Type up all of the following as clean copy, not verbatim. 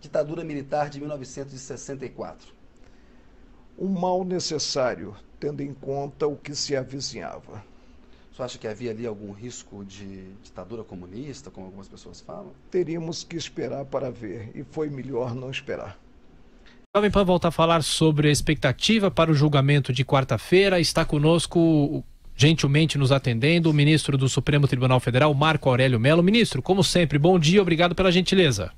ditadura militar de 1964? Um mal necessário, tendo em conta o que se avizinhava. Você acha que havia ali algum risco de ditadura comunista, como algumas pessoas falam? Teríamos que esperar para ver, e foi melhor não esperar. Jovem Pan volta a falar sobre a expectativa para o julgamento de quarta-feira. Está conosco, gentilmente nos atendendo, o ministro do Supremo Tribunal Federal, Marco Aurélio Mello. Ministro, como sempre, bom dia, obrigado pela gentileza.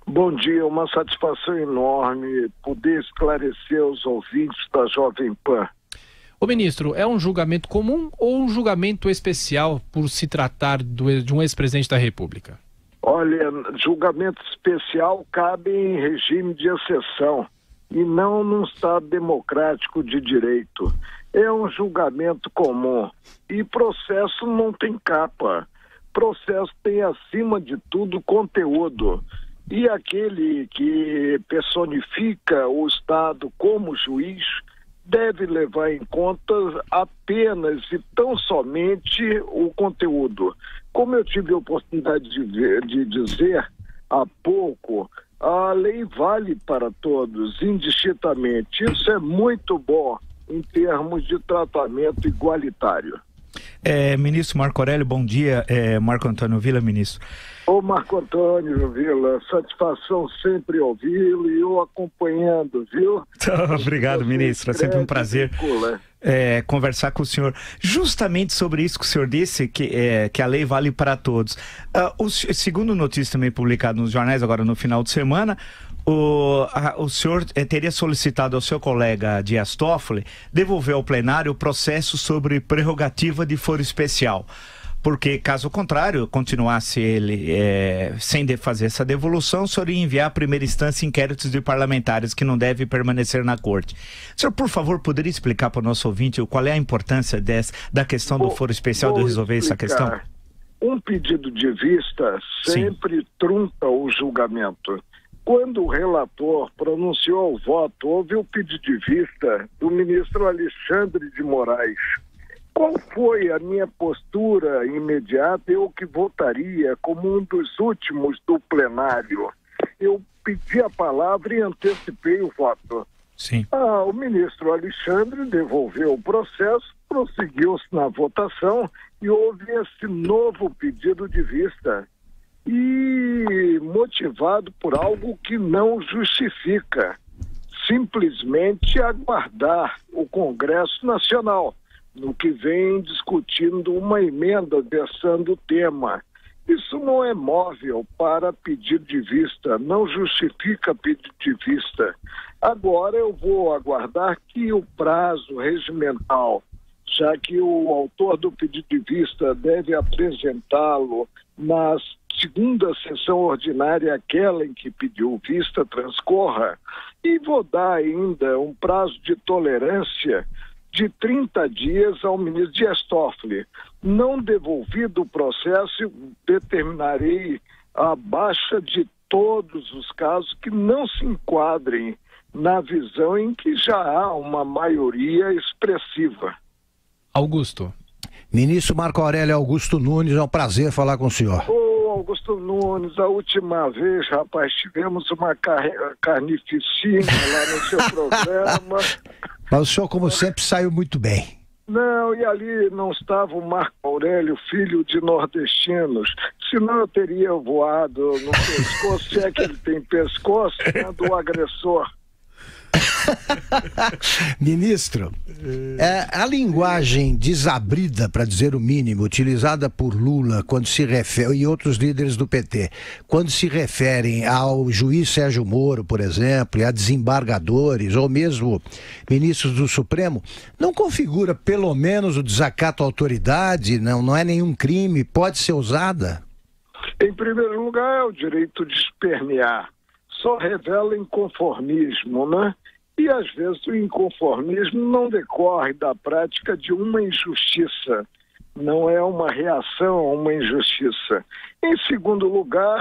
Bom dia, uma satisfação enorme poder esclarecer aos ouvintes da Jovem Pan. Ô ministro, é um julgamento comum ou um julgamento especial por se tratar de um ex-presidente da República? Olha, julgamento especial cabe em regime de exceção e não num Estado democrático de direito. É um julgamento comum e processo não tem capa. Processo tem, acima de tudo, conteúdo. E aquele que personifica o Estado como juiz deve levar em conta apenas e tão somente o conteúdo. Como eu tive a oportunidade de dizer há pouco, a lei vale para todos, indistintamente. Isso é muito bom em termos de tratamento igualitário. Ministro Marco Aurélio, bom dia. Marco Antônio Villa, ministro. Ô Marco Antônio Villa, satisfação sempre ouvi-lo e eu acompanhando, viu? Obrigado, ministro. É sempre um prazer conversar com o senhor. Justamente sobre isso que o senhor disse, que a lei vale para todos. Segundo notícia também publicada nos jornais agora no final de semana, o senhor teria solicitado ao seu colega Dias Toffoli devolver ao plenário o processo sobre prerrogativa de foro especial. Porque, caso contrário, continuasse ele sem fazer essa devolução, o senhor ia enviar à primeira instância inquéritos de parlamentares que não devem permanecer na corte. O senhor, por favor, poderia explicar para o nosso ouvinte qual é a importância da questão do foro especial de resolver essa questão? Um pedido de vista sempre trunca o julgamento. Quando o relator pronunciou o voto, houve o pedido de vista do ministro Alexandre de Moraes. Qual foi a minha postura imediata? Eu que votaria como um dos últimos do plenário. Eu pedi a palavra e antecipei o voto. Sim. O ministro Alexandre devolveu o processo, prosseguiu-se na votação e houve esse novo pedido de vista. E motivado por algo que não justifica. Simplesmente aguardar o Congresso Nacional, no que vem discutindo uma emenda versando o tema. Isso não é móvel para pedido de vista, não justifica pedido de vista. Agora eu vou aguardar que o prazo regimental, já que o autor do pedido de vista deve apresentá-lo na segunda sessão ordinária, aquela em que pediu vista, transcorra, e vou dar ainda um prazo de tolerância de 30 dias ao ministro Dias Toffoli. Não devolvido o processo, determinarei a baixa de todos os casos que não se enquadrem na visão em que já há uma maioria expressiva. Augusto. Ministro Marco Aurélio Augusto Nunes, é um prazer falar com o senhor. Augusto Nunes, a última vez, rapaz, tivemos uma carnificina lá no seu programa. Mas o senhor, como sempre, saiu muito bem. Não, e ali não estava o Marco Aurélio, filho de nordestinos. Senão eu teria voado no pescoço, se é que ele tem pescoço, do agressor. Ministro, a linguagem desabrida, para dizer o mínimo, utilizada por Lula quando se refere, e outros líderes do PT, quando se referem ao juiz Sérgio Moro, por exemplo, e a desembargadores, ou mesmo ministros do Supremo, não configura pelo menos o desacato à autoridade? Não é nenhum crime, pode ser usada? Em primeiro lugar, é o direito de espernear. Só revela inconformismo, né? E às vezes o inconformismo não decorre da prática de uma injustiça, não é uma reação a uma injustiça. Em segundo lugar,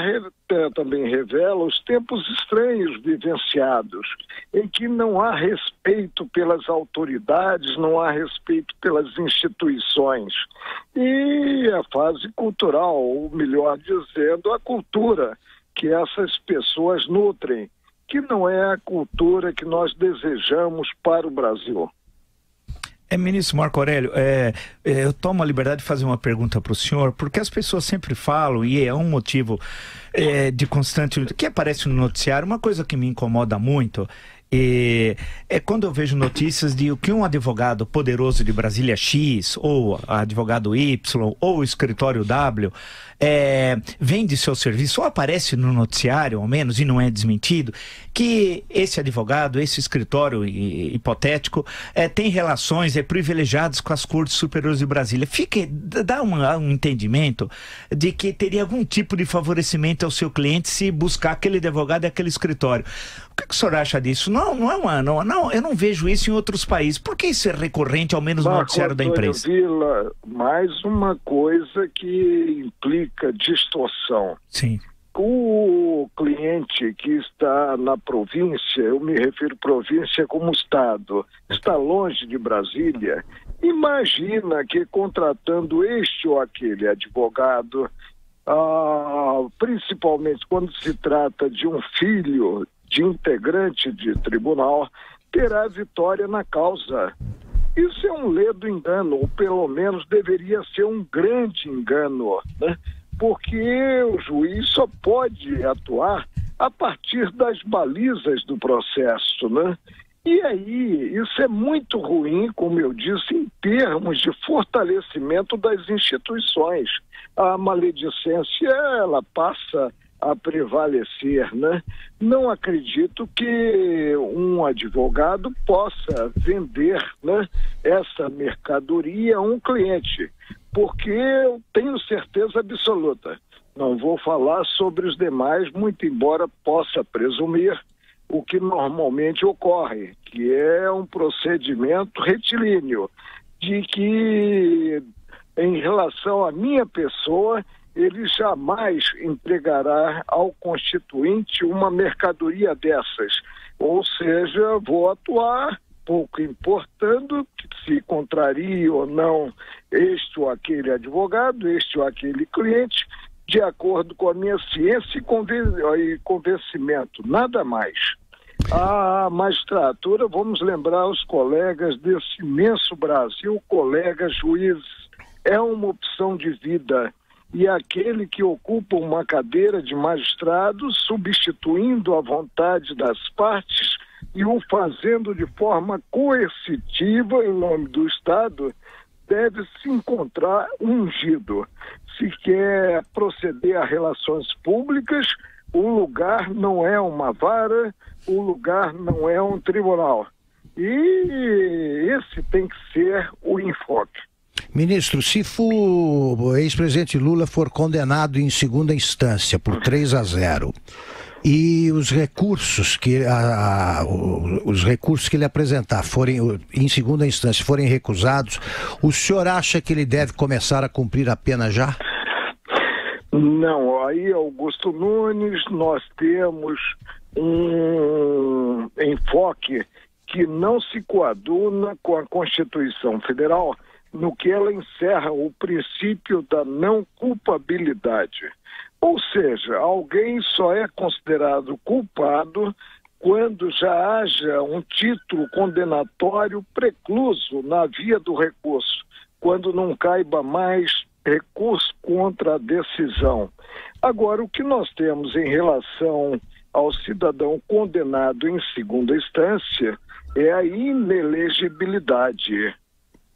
também revela os tempos estranhos vivenciados, em que não há respeito pelas autoridades, não há respeito pelas instituições. E a fase cultural, ou melhor dizendo, a cultura, que essas pessoas nutrem, que não é a cultura que nós desejamos para o Brasil. Ministro Marco Aurélio, eu tomo a liberdade de fazer uma pergunta para o senhor, porque as pessoas sempre falam, e é um motivo de constante, que aparece no noticiário, uma coisa que me incomoda muito, é quando eu vejo notícias de que um advogado poderoso de Brasília X, ou advogado Y, ou escritório W, vende seu serviço, ou aparece no noticiário, ao menos, e não é desmentido, que esse advogado, esse escritório hipotético, tem relações privilegiadas com as Cortes Superiores de Brasília. Dá um entendimento de que teria algum tipo de favorecimento ao seu cliente se buscar aquele advogado e aquele escritório. O que o senhor acha disso? Não, eu não vejo isso em outros países. Por que isso é recorrente, ao menos no noticiário da imprensa? Vila, mais uma coisa que implica distorção. Sim. O cliente que está na província, eu me refiro província como estado, está longe de Brasília, imagina que contratando este ou aquele advogado, principalmente quando se trata de um filho de integrante de tribunal, terá vitória na causa. Isso é um ledo engano, ou pelo menos deveria ser um grande engano, né? Porque o juiz só pode atuar a partir das balizas do processo, né? E aí, isso é muito ruim, como eu disse, em termos de fortalecimento das instituições. A maledicência, ela passa a prevalecer, né? Não acredito que um advogado possa vender, né, essa mercadoria a um cliente, porque eu tenho certeza absoluta. Não vou falar sobre os demais, muito embora possa presumir o que normalmente ocorre, que é um procedimento retilíneo, de que, em relação à minha pessoa, ele jamais entregará ao constituinte uma mercadoria dessas. Ou seja, vou atuar, pouco importando se contraria ou não este ou aquele advogado, este ou aquele cliente, de acordo com a minha ciência e convencimento, nada mais. A magistratura, vamos lembrar os colegas desse imenso Brasil, colegas juízes, é uma opção de vida. E aquele que ocupa uma cadeira de magistrado, substituindo a vontade das partes e o fazendo de forma coercitiva em nome do Estado, deve se encontrar ungido. Se quer proceder a relações públicas, o lugar não é uma vara, o lugar não é um tribunal. E esse tem que ser o enfoque. Ministro, se o ex-presidente Lula for condenado em segunda instância por 3-0 e os recursos que ele apresentar forem em segunda instância forem recusados, o senhor acha que ele deve começar a cumprir a pena já? Não, aí, Augusto Nunes, nós temos um enfoque que não se coaduna com a Constituição Federal, no que ela encerra o princípio da não culpabilidade. Ou seja, alguém só é considerado culpado quando já haja um título condenatório precluso na via do recurso, quando não caiba mais recurso contra a decisão. Agora, o que nós temos em relação ao cidadão condenado em segunda instância é a inelegibilidade.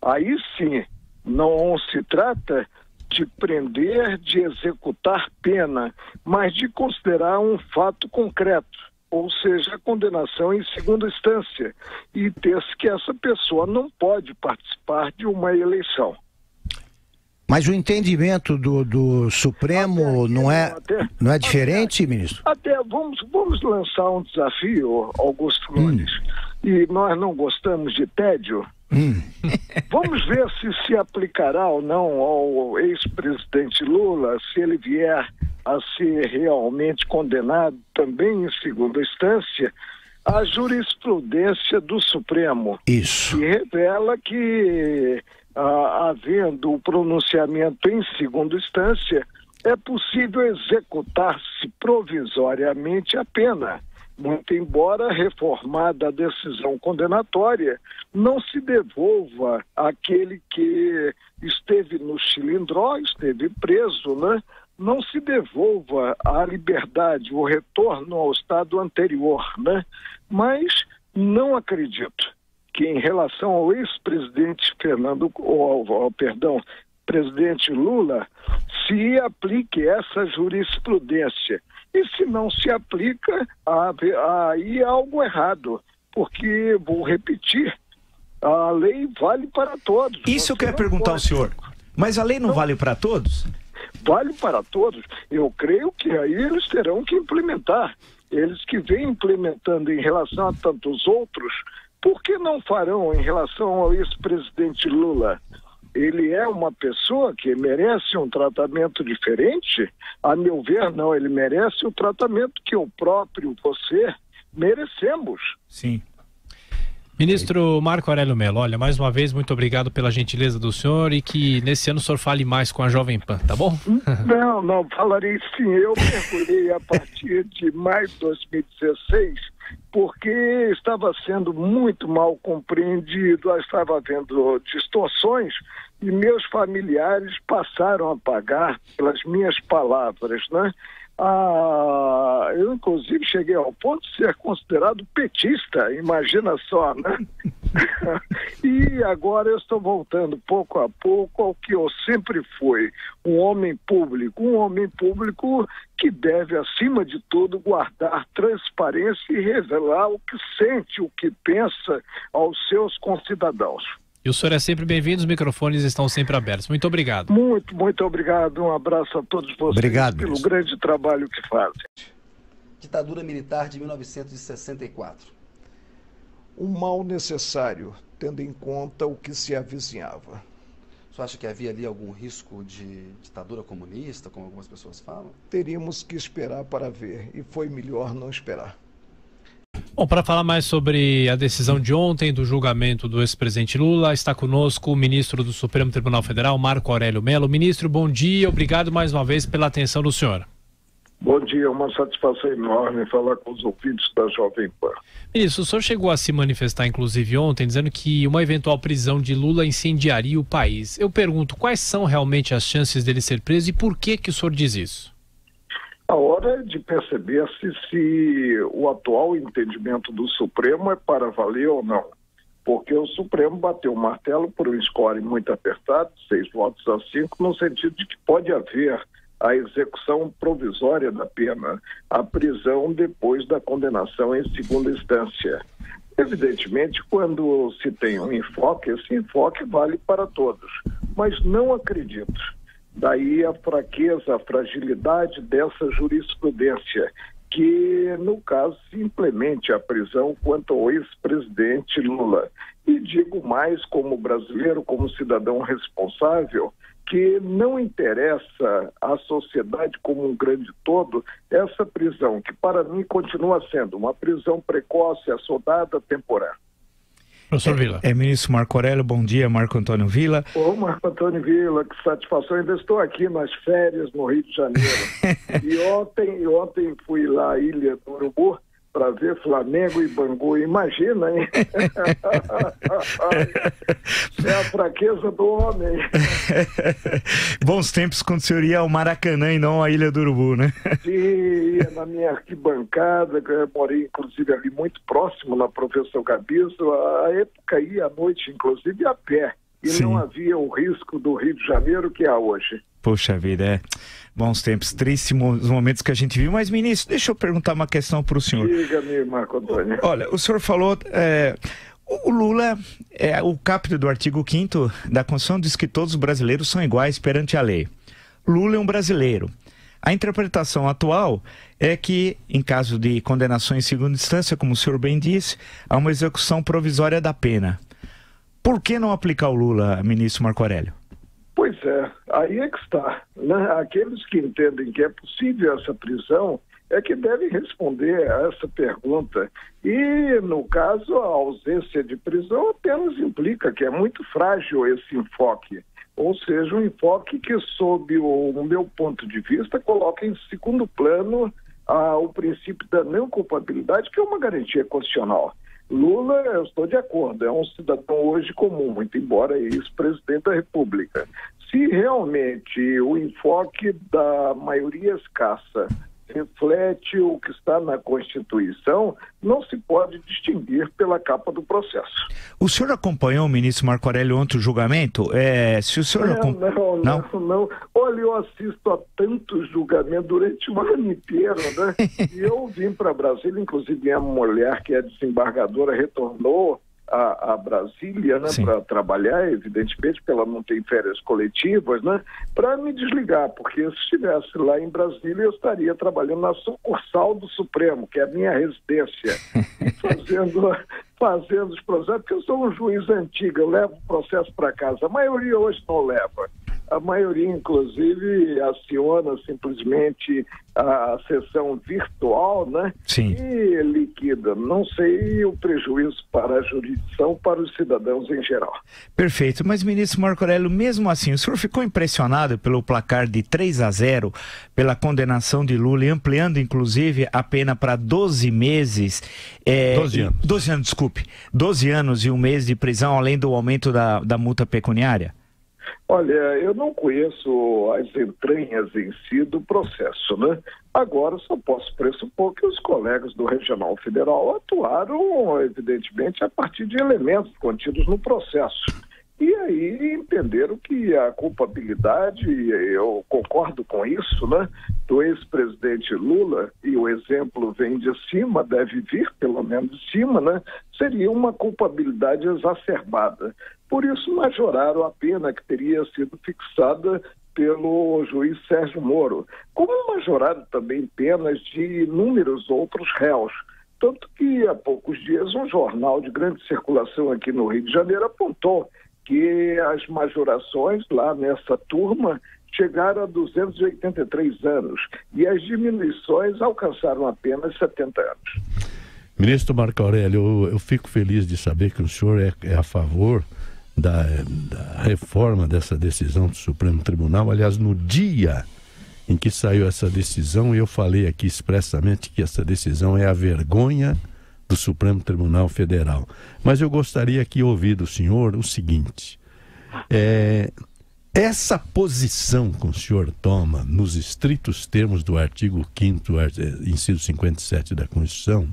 Aí sim, não se trata de prender, de executar pena, mas de considerar um fato concreto, ou seja, a condenação em segunda instância, e ter-se que essa pessoa não pode participar de uma eleição. Mas o entendimento do Supremo não é diferente, ministro? Vamos lançar um desafio, Augusto Nunes, e nós não gostamos de tédio. Vamos ver se aplicará ou não ao ex-presidente Lula, se ele vier a ser realmente condenado também em segunda instância, a jurisprudência do Supremo. Isso. Que revela que, havendo o pronunciamento em segunda instância, é possível executar-se provisoriamente a pena, muito embora reformada a decisão condenatória, não se devolva àquele que esteve no Chilindró, esteve preso, né? Não se devolva à liberdade, o retorno ao estado anterior, né? Mas não acredito que em relação ao ex-presidente presidente Lula, se aplique essa jurisprudência. E se não se aplica, aí há algo errado, porque, vou repetir, a lei vale para todos. Isso eu quero perguntar ao senhor, mas a lei não vale para todos? Vale para todos. Eu creio que aí eles terão que implementar. Eles que vêm implementando em relação a tantos outros, por que não farão em relação ao ex-presidente Lula? Ele é uma pessoa que merece um tratamento diferente? A meu ver, não. Ele merece o tratamento que eu próprio, você, merecemos. Sim. Ministro Marco Aurélio Mello, olha, mais uma vez, muito obrigado pela gentileza do senhor e que nesse ano o senhor fale mais com a Jovem Pan, tá bom? Não, falarei sim. Eu mergulhei a partir de maio de 2016, porque estava sendo muito mal compreendido, estava havendo distorções e meus familiares passaram a pagar pelas minhas palavras, né? Eu, inclusive, cheguei ao ponto de ser considerado petista, imagina só, né? E agora eu estou voltando pouco a pouco ao que eu sempre fui, um homem público que deve, acima de tudo, guardar transparência e revelar o que sente, o que pensa aos seus concidadãos. E o senhor é sempre bem-vindo, os microfones estão sempre abertos. Muito obrigado. Muito obrigado. Um abraço a todos vocês pelo grande trabalho que fazem. Ditadura militar de 1964. Um mal necessário, tendo em conta o que se avizinhava. Você acha que havia ali algum risco de ditadura comunista, como algumas pessoas falam? Teríamos que esperar para ver, e foi melhor não esperar. Bom, para falar mais sobre a decisão de ontem do julgamento do ex-presidente Lula, está conosco o ministro do Supremo Tribunal Federal, Marco Aurélio Mello. Ministro, bom dia, obrigado mais uma vez pela atenção do senhor. Bom dia, uma satisfação enorme falar com os ouvintes da Jovem Pan. Ministro, o senhor chegou a se manifestar, inclusive ontem, dizendo que uma eventual prisão de Lula incendiaria o país. Eu pergunto, quais são realmente as chances dele ser preso e por que o senhor diz isso? A hora de perceber se o atual entendimento do Supremo é para valer ou não. Porque o Supremo bateu o martelo por um score muito apertado, 6 votos a 5, no sentido de que pode haver a execução provisória da pena, a prisão depois da condenação em segunda instância. Evidentemente, quando se tem um enfoque, esse enfoque vale para todos. Mas não acredito. Daí a fraqueza, a fragilidade dessa jurisprudência, que no caso se implemente a prisão quanto ao ex-presidente Lula. E digo mais como brasileiro, como cidadão responsável, que não interessa à sociedade como um grande todo essa prisão, que para mim continua sendo uma prisão precoce, assodada, temporária. Professor Vila. Ministro Marco Aurélio, bom dia, Marco Antônio Vila. Ô, Marco Antônio Vila, que satisfação, ainda estou aqui nas férias no Rio de Janeiro. E ontem fui lá à Ilha do Urubu para ver Flamengo e Bangu. Imagina, hein? É a fraqueza do homem. Bons tempos quando o senhor ia ao Maracanã e não à Ilha do Urubu, né? Sim, ia na minha arquibancada, que eu morei inclusive ali muito próximo na Professor Gabiso. A época ia à noite, inclusive a pé. E Sim. Não havia o risco do Rio de Janeiro que há hoje. Poxa vida, bons tempos, tristes momentos que a gente viu. Mas, ministro, deixa eu perguntar uma questão para o senhor. Diga-me, Marco Antônio. Olha, o senhor falou, o Lula, o caput do artigo 5º da Constituição diz que todos os brasileiros são iguais perante a lei. Lula é um brasileiro. A interpretação atual é que, em caso de condenação em segunda instância, como o senhor bem disse, há uma execução provisória da pena. Por que não aplicar o Lula, ministro Marco Aurélio? Pois é, aí é que está. Né? Aqueles que entendem que é possível essa prisão é que devem responder a essa pergunta. E, no caso, a ausência de prisão apenas implica que é muito frágil esse enfoque. Ou seja, um enfoque que, sob o meu ponto de vista, coloca em segundo plano o princípio da não culpabilidade, que é uma garantia constitucional. Lula, eu estou de acordo, é um cidadão hoje comum, muito embora ex-presidente da República. Se realmente o enfoque da maioria escassa reflete o que está na Constituição, não se pode distinguir pela capa do processo. O senhor acompanhou o ministro Marco Aurélio ontem o julgamento? Se o senhor não. Olha, eu assisto a tantos julgamentos durante o ano inteiro, né? E eu vim para Brasília, inclusive minha mulher, que é desembargadora, retornou a Brasília, né, para trabalhar, evidentemente, porque ela não tem férias coletivas, né, para me desligar, porque se estivesse lá em Brasília, eu estaria trabalhando na sucursal do Supremo, que é a minha residência, fazendo os processos, porque eu sou um juiz antigo, eu levo o processo para casa. A maioria hoje não leva. A maioria, inclusive, aciona simplesmente a sessão virtual, né? Sim. E liquida. Não sei o prejuízo para a jurisdição, para os cidadãos em geral. Perfeito. Mas, ministro Marco Aurélio, mesmo assim, o senhor ficou impressionado pelo placar de 3-0, pela condenação de Lula e ampliando, inclusive, a pena para 12 meses? 12 anos. 12 anos, desculpe. 12 anos e 1 mês de prisão, além do aumento da multa pecuniária? Olha, eu não conheço as entranhas em si do processo, né? Agora, só posso pressupor que os colegas do Regional Federal atuaram, evidentemente, a partir de elementos contidos no processo. E aí entenderam que a culpabilidade, eu concordo com isso, né, do ex-presidente Lula, e o exemplo vem de cima, deve vir pelo menos de cima, né, seria uma culpabilidade exacerbada. Por isso majoraram a pena que teria sido fixada pelo juiz Sérgio Moro, como majoraram também penas de inúmeros outros réus. Tanto que há poucos dias um jornal de grande circulação aqui no Rio de Janeiro apontou que as majorações lá nessa turma chegaram a 283 anos e as diminuições alcançaram apenas 70 anos. Ministro Marco Aurélio, eu fico feliz de saber que o senhor é a favor da reforma dessa decisão do Supremo Tribunal. Aliás, no dia em que saiu essa decisão, eu falei aqui expressamente que essa decisão é a vergonha do Supremo Tribunal Federal. Mas eu gostaria aqui de ouvir do senhor o seguinte: essa posição que o senhor toma nos estritos termos do artigo 5º, inciso 57 da Constituição,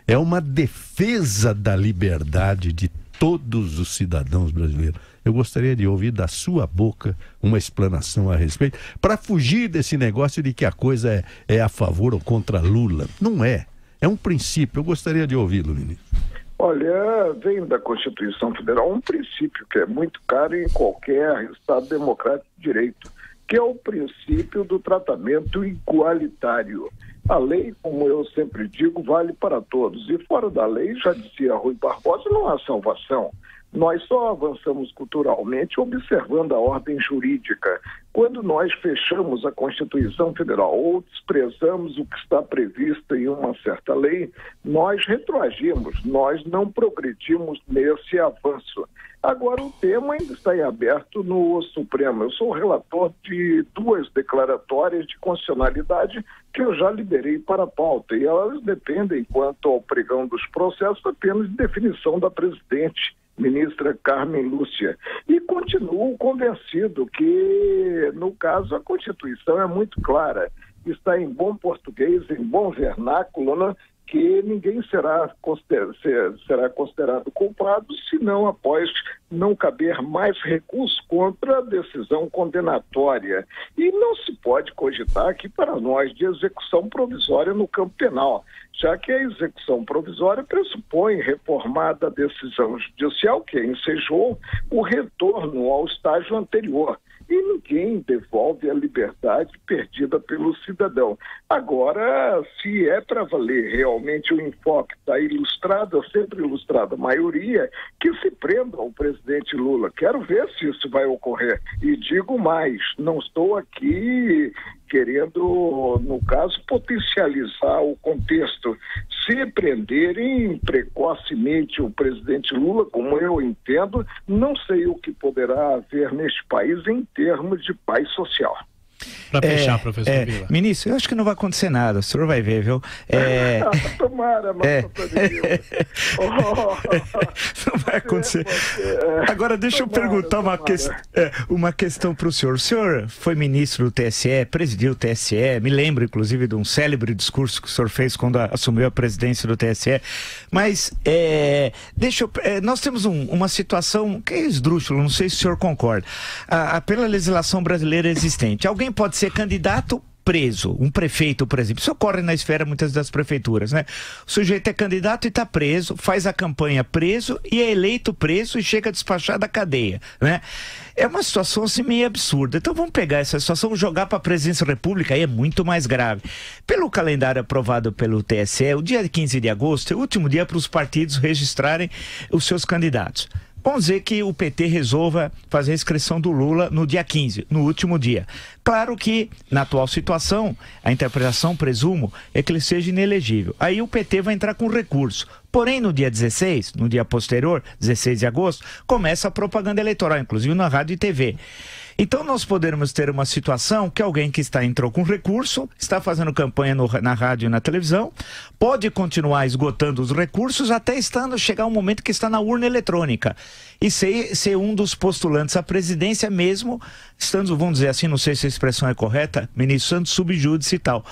é uma defesa da liberdade de todos os cidadãos brasileiros. Eu gostaria de ouvir da sua boca uma explanação a respeito, para fugir desse negócio de que a coisa é a favor ou contra Lula. Não é. É um princípio. Eu gostaria de ouvi-lo, ministro. Olha, vem da Constituição Federal um princípio que é muito caro em qualquer Estado democrático de direito, que é o princípio do tratamento igualitário. A lei, como eu sempre digo, vale para todos. E fora da lei, já dizia Rui Barbosa, não há salvação. Nós só avançamos culturalmente observando a ordem jurídica. Quando nós fechamos a Constituição Federal ou desprezamos o que está previsto em uma certa lei, nós retroagimos, nós não progredimos nesse avanço. Agora, o tema ainda está em aberto no Supremo. Eu sou o relator de 2 declaratórias de constitucionalidade que eu já liberei para a pauta, e elas dependem, quanto ao pregão dos processos, apenas de definição da presidente, ministra Carmen Lúcia. E continuo convencido que, no caso, a Constituição é muito clara. Está em bom português, em bom vernáculo, né? Que ninguém será considerado culpado se não após não caber mais recurso contra a decisão condenatória. E não se pode cogitar aqui para nós de execução provisória no campo penal, já que a execução provisória pressupõe, reformada a decisão judicial que ensejou, o retorno ao estágio anterior. E ninguém devolve a liberdade perdida pelo cidadão. Agora, se é para valer realmente o enfoque da ilustrada, sempre ilustrada maioria, que se prenda ao presidente Lula. Quero ver se isso vai ocorrer. E digo mais, não estou aqui querendo, no caso, potencializar o contexto. Se prenderem precocemente o presidente Lula, como eu entendo, não sei o que poderá haver neste país em termos de paz social. Para fechar, professor Vila. Ministro, eu acho que não vai acontecer nada, o senhor vai ver, viu? Tomara, mas não vai acontecer. Agora, deixa eu perguntar uma questão para o senhor. O senhor foi ministro do TSE, presidiu o TSE, me lembro, inclusive, de um célebre discurso que o senhor fez quando assumiu a presidência do TSE, mas nós temos uma situação que é esdrúxula, não sei se o senhor concorda. Pela legislação brasileira existente, alguém pode ser candidato preso, um prefeito, por exemplo. Isso ocorre na esfera muitas das prefeituras, né? O sujeito é candidato e está preso, faz a campanha preso e é eleito preso e chega a despachar da cadeia, né? É uma situação assim meio absurda. Então vamos pegar essa situação, jogar para a presidência da República, aí é muito mais grave. Pelo calendário aprovado pelo TSE, o dia 15 de agosto é o último dia para os partidos registrarem os seus candidatos. Vamos dizer que o PT resolva fazer a inscrição do Lula no dia 15, no último dia. Claro que, na atual situação, a interpretação, presumo, é que ele seja inelegível. Aí o PT vai entrar com recurso. Porém, no dia 16, no dia posterior, 16 de agosto, começa a propaganda eleitoral, inclusive na rádio e TV. Então nós poderemos ter uma situação que alguém que entrou com recurso, está fazendo campanha na rádio e na televisão, pode continuar esgotando os recursos até chegar um momento que está na urna eletrônica e ser um dos postulantes à presidência mesmo, estando, vamos dizer assim, não sei se a expressão é correta, ministro Santos, subjúdice e tal.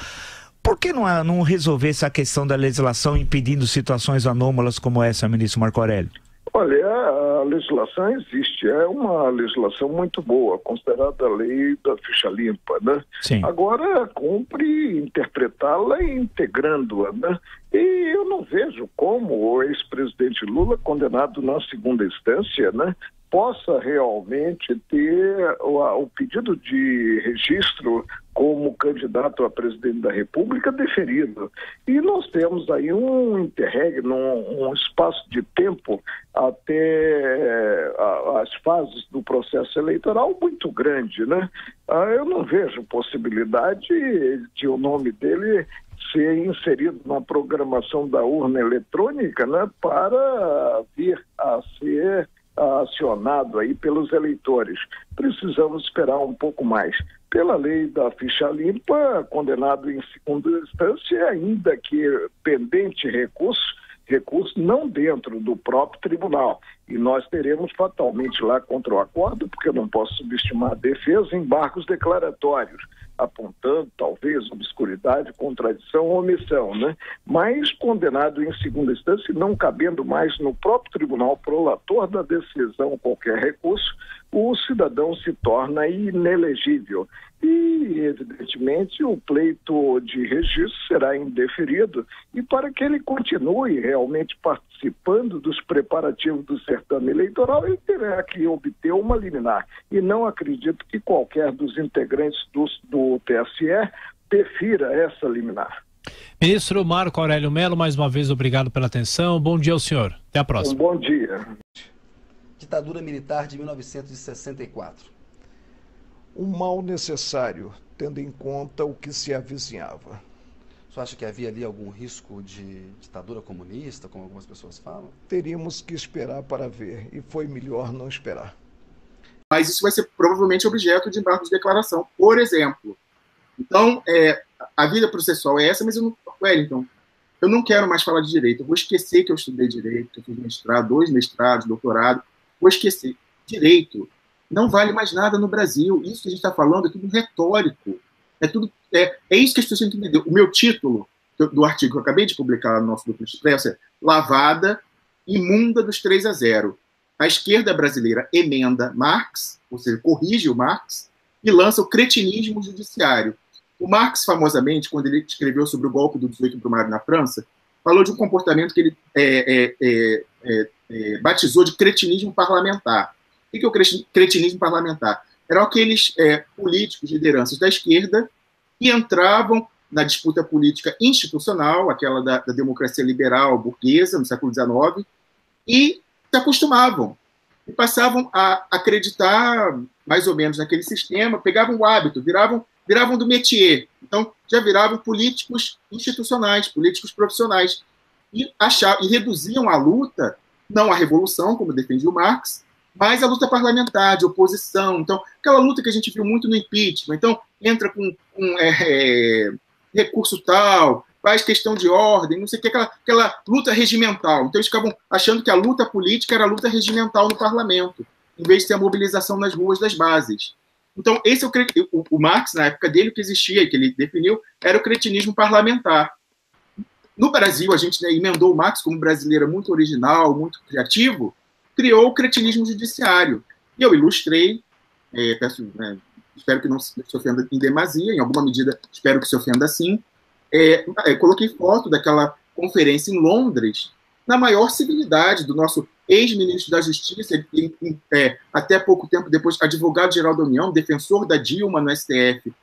Por que não resolver essa questão da legislação impedindo situações anômalas como essa, ministro Marco Aurélio? Olha, a legislação existe, é uma legislação muito boa, considerada a lei da ficha limpa, né? Sim. Agora, cumpre interpretá-la integrando-a, né? E eu não vejo como o ex-presidente Lula, condenado na segunda instância, né, possa realmente ter o pedido de registro como candidato a presidente da República deferido. E nós temos aí um interregno, um espaço de tempo até as fases do processo eleitoral muito grande, né? Eu não vejo possibilidade de o nome dele ser inserido na programação da urna eletrônica, né, para vir a ser acionado aí pelos eleitores. Precisamos esperar um pouco mais. Pela lei da ficha limpa, condenado em segunda instância, ainda que pendente recurso não dentro do próprio tribunal. E nós teremos fatalmente lá contra o acordo, porque eu não posso subestimar a defesa, embargos declaratórios, apontando talvez obscuridade, contradição ou omissão, né? Mas condenado em segunda instância, não cabendo mais no próprio tribunal prolator da decisão qualquer recurso, o cidadão se torna inelegível. E, evidentemente, o pleito de registro será indeferido, e para que ele continue realmente participando dos preparativos do certame eleitoral, ele terá que obter uma liminar. E não acredito que qualquer dos integrantes do TSE defira essa liminar. Ministro Marco Aurélio Mello, mais uma vez, obrigado pela atenção. Bom dia ao senhor. Até a próxima. Bom dia. Ditadura militar de 1964. Um mal necessário, tendo em conta o que se avizinhava. Você acha que havia ali algum risco de ditadura comunista, como algumas pessoas falam? Teríamos que esperar para ver, e foi melhor não esperar. Mas isso vai ser provavelmente objeto de embargos de declaração, por exemplo. Então, a vida processual é essa, mas Wellington, eu não quero mais falar de direito. Eu vou esquecer que eu estudei direito, que eu fiz mestrado, 2 mestrados, doutorado. Vou esquecer. Direito não vale mais nada no Brasil. Isso que a gente está falando é tudo retórico. É isso que as pessoas têm que entender. O meu título do artigo que eu acabei de publicar no nosso Duplo Expresso é Lavada Imunda dos 3-0. A esquerda brasileira emenda Marx, ou seja, corrige o Marx, e lança o cretinismo judiciário. O Marx, famosamente, quando ele escreveu sobre o golpe do 18 de maio na França, falou de um comportamento que ele batizou de cretinismo parlamentar. O que é o cretinismo parlamentar? Eram aqueles políticos, lideranças da esquerda, que entravam na disputa política institucional, aquela da democracia liberal burguesa, no século XIX, e se acostumavam, e passavam a acreditar mais ou menos naquele sistema, pegavam o hábito, viravam viravam do métier. Então, já viravam políticos institucionais, políticos profissionais. E reduziam a luta, não a revolução, como defendia o Marx, mas a luta parlamentar, de oposição. Então, aquela luta que a gente viu muito no impeachment. Então, entra com recurso tal, faz questão de ordem, não sei o que, aquela luta regimental. Então, eles ficavam achando que a luta política era a luta regimental no parlamento, em vez de ser a mobilização nas ruas das bases. Então, esse o Marx, na época dele, o que existia, que ele definiu, era o cretinismo parlamentar. No Brasil, a gente, né, emendou o Marx como brasileiro muito original, muito criativo, criou o cretinismo judiciário. E eu ilustrei, espero que não se ofenda em demasia, em alguma medida espero que se ofenda sim. Coloquei foto daquela conferência em Londres, na maior civilidade do nosso ex-ministro da Justiça, até pouco tempo depois, advogado-geral da União, defensor da Dilma no STF,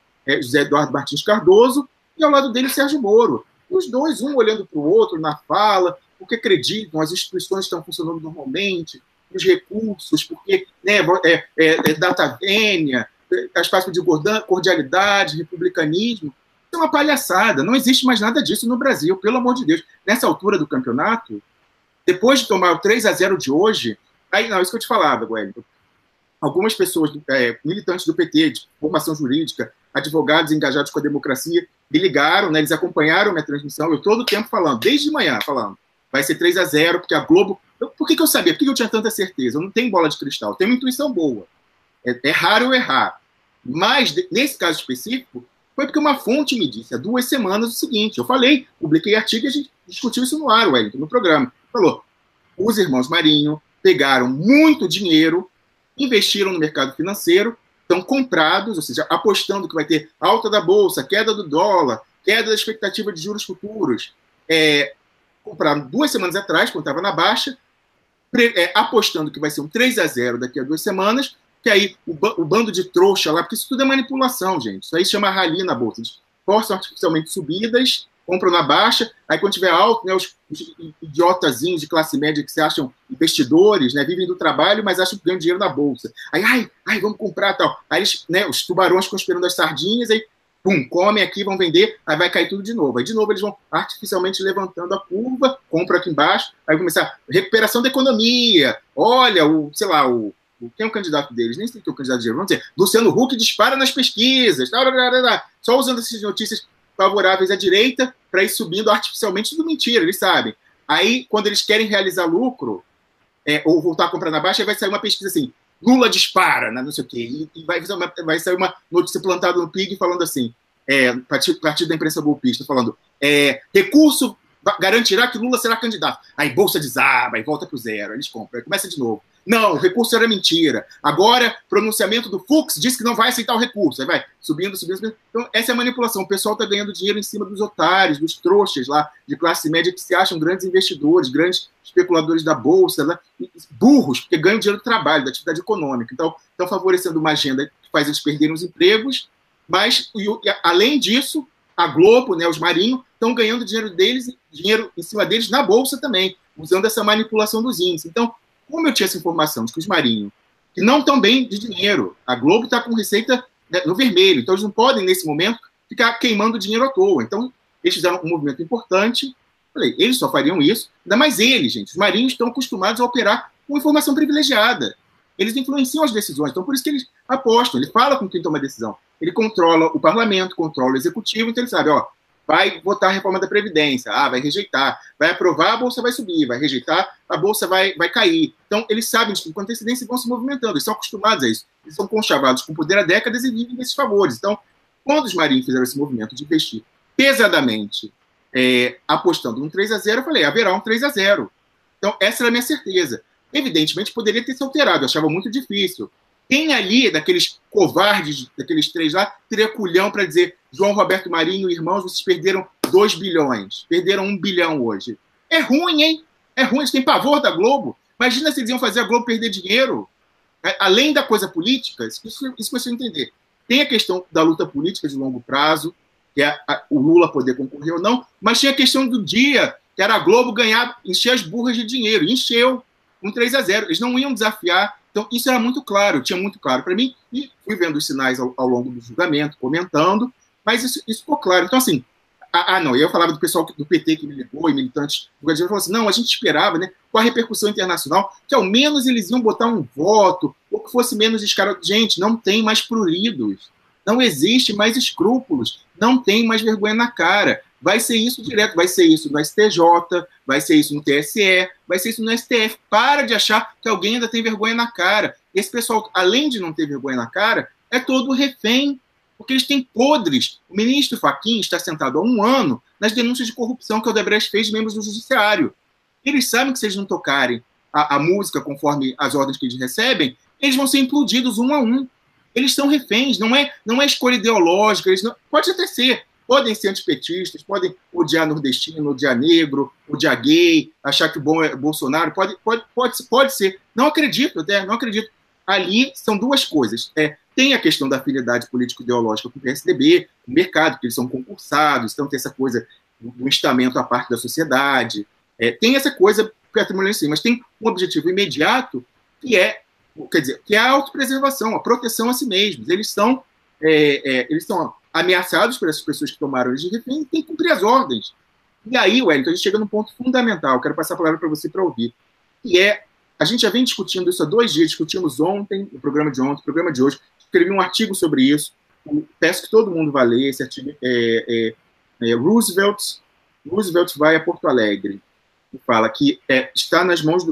José Eduardo Martins Cardoso, e ao lado dele o Sérgio Moro. Os dois, um olhando para o outro na fala, porque acreditam, as instituições estão funcionando normalmente, os recursos, porque data vênia, espaço de cordialidade, republicanismo. É uma palhaçada, não existe mais nada disso no Brasil, pelo amor de Deus. Nessa altura do campeonato, depois de tomar o 3-0 de hoje, isso que eu te falava, Wellington, algumas pessoas, militantes do PT, de formação jurídica, advogados engajados com a democracia, me ligaram, né, eles acompanharam minha transmissão, eu todo o tempo falando, desde manhã, falando, vai ser 3-0, porque a Globo... Por que eu sabia? Por que eu tinha tanta certeza? Eu não tenho bola de cristal, eu tenho uma intuição boa. É raro eu errar. Mas, nesse caso específico, foi porque uma fonte me disse há 2 semanas o seguinte, eu falei, publiquei artigo e a gente discutiu isso no ar, Wellington, no programa. Falou, os irmãos Marinho pegaram muito dinheiro, investiram no mercado financeiro, estão comprados, ou seja, apostando que vai ter alta da bolsa, queda do dólar, queda da expectativa de juros futuros. Compraram 2 semanas atrás, quando estava na baixa, apostando que vai ser um 3-0 daqui a 2 semanas, que aí o bando de trouxa lá, porque isso tudo é manipulação, gente. Isso aí se chama rally na bolsa. Eles forçam artificialmente subidas, compram na baixa, aí quando tiver alto, né, os idiotazinhos de classe média que se acham investidores, né, vivem do trabalho, mas acham que ganham dinheiro na bolsa. Aí, vamos comprar tal. Aí eles, né, os tubarões ficam esperando as sardinhas, aí, pum, comem aqui, vão vender, aí vai cair tudo de novo. Aí de novo eles vão artificialmente levantando a curva, compram aqui embaixo, aí vai começar recuperação da economia. Olha, quem é o candidato deles? Nem sei quem é o candidato deles. Vamos dizer, Luciano Huck dispara nas pesquisas. Só usando essas notícias favoráveis à direita para ir subindo artificialmente. Tudo mentira, eles sabem. Aí, quando eles querem realizar lucro, ou voltar a comprar na baixa, aí vai sair uma pesquisa assim, Lula dispara, não sei o quê. E vai sair uma notícia plantada no PIG falando assim, partido da imprensa golpista, falando, recurso garantirá que Lula será candidato. Aí bolsa desaba, aí volta para o zero, aí eles compram, aí começa de novo. Não, o recurso era mentira. Agora, pronunciamento do Fux diz que não vai aceitar o recurso. Aí vai subindo. Então, essa é a manipulação. O pessoal está ganhando dinheiro em cima dos otários, dos trouxas lá, de classe média que se acham grandes investidores, grandes especuladores da bolsa, né? Burros, porque ganham dinheiro do trabalho, da atividade econômica. Então, estão favorecendo uma agenda que faz eles perderem os empregos, mas, além disso, a Globo, né, os Marinho, estão ganhando dinheiro em cima deles na bolsa também, usando essa manipulação dos índices. Então, como eu tinha essa informação de que os Marinho, que não estão bem de dinheiro, a Globo está com receita, né, no vermelho, então eles não podem, nesse momento, ficar queimando dinheiro à toa. Então, eles fizeram um movimento importante. Falei, eles só fariam isso, ainda mais eles, gente. Os Marinhos estão acostumados a operar com informação privilegiada. Eles influenciam as decisões, então por isso que eles apostam, ele fala com quem toma a decisão. Ele controla o parlamento, controla o executivo, então ele sabe, vai votar a reforma da Previdência, vai rejeitar, vai aprovar, a Bolsa vai subir, vai rejeitar, a Bolsa vai cair. Então, eles sabem disso, com antecedência vão se movimentando, eles são acostumados a isso. Eles são conchavados com poder há décadas e vivem desses favores. Então, quando os Marinhos fizeram esse movimento de investir pesadamente, apostando num 3-0, eu falei, haverá um 3-0. Então, essa era a minha certeza. Evidentemente, poderia ter se alterado, eu achava muito difícil. Quem ali, daqueles covardes, daqueles 3 lá, teria culhão para dizer João Roberto Marinho, irmãos, vocês perderam 2 bilhões, perderam 1 bilhão hoje. É ruim, hein? É ruim, eles têm pavor da Globo. Imagina se eles iam fazer a Globo perder dinheiro. Além da coisa política, isso você entender. Tem a questão da luta política de longo prazo, que é o Lula poder concorrer ou não, mas tinha a questão do dia, que era a Globo ganhar, encher as burras de dinheiro. E encheu um 3-0. Eles não iam desafiar Então, isso era muito claro, tinha muito claro para mim, e fui vendo os sinais ao longo do julgamento, comentando, mas isso ficou claro. Então, assim, não, eu falava do pessoal do PT que me ligou, e militantes do Guardião, falou assim, não, a gente esperava, né, com a repercussão internacional, que ao menos eles iam botar um voto, ou que fosse menos descarado. Gente, não tem mais pruridos, não existe mais escrúpulos, não tem mais vergonha na cara. Vai ser isso direto, vai ser isso no STJ, vai ser isso no TSE, vai ser isso no STF. Para de achar que alguém ainda tem vergonha na cara. Esse pessoal, além de não ter vergonha na cara, é todo refém, porque eles têm podres. O ministro Fachin está sentado há 1 ano nas denúncias de corrupção que o Odebrecht fez de membros do judiciário. Eles sabem que se eles não tocarem a música conforme as ordens que eles recebem, eles vão ser implodidos 1 a 1. Eles são reféns, não é escolha ideológica, pode até ser. Podem ser antipetistas, podem odiar nordestino, odiar negro, odiar gay, achar que o bom é Bolsonaro, pode ser. Não acredito. Ali são 2 coisas. Tem a questão da afinidade político-ideológica com o PSDB, com o mercado, que eles são concursados, então tem essa coisa do instamento à parte da sociedade. Tem essa coisa patrimonial, mas tem um objetivo imediato que é a autopreservação, a proteção a si mesmos. Eles são ameaçados por essas pessoas que tomaram eles de refém e tem que cumprir as ordens. E aí, Wellington, a gente chega num ponto fundamental, quero passar a palavra para você para ouvir, que a gente já vem discutindo isso há 2 dias, discutimos ontem, no programa de ontem, no programa de hoje, escrevi um artigo sobre isso, peço que todo mundo vá ler esse artigo, Roosevelt vai a Porto Alegre, e fala que está nas mãos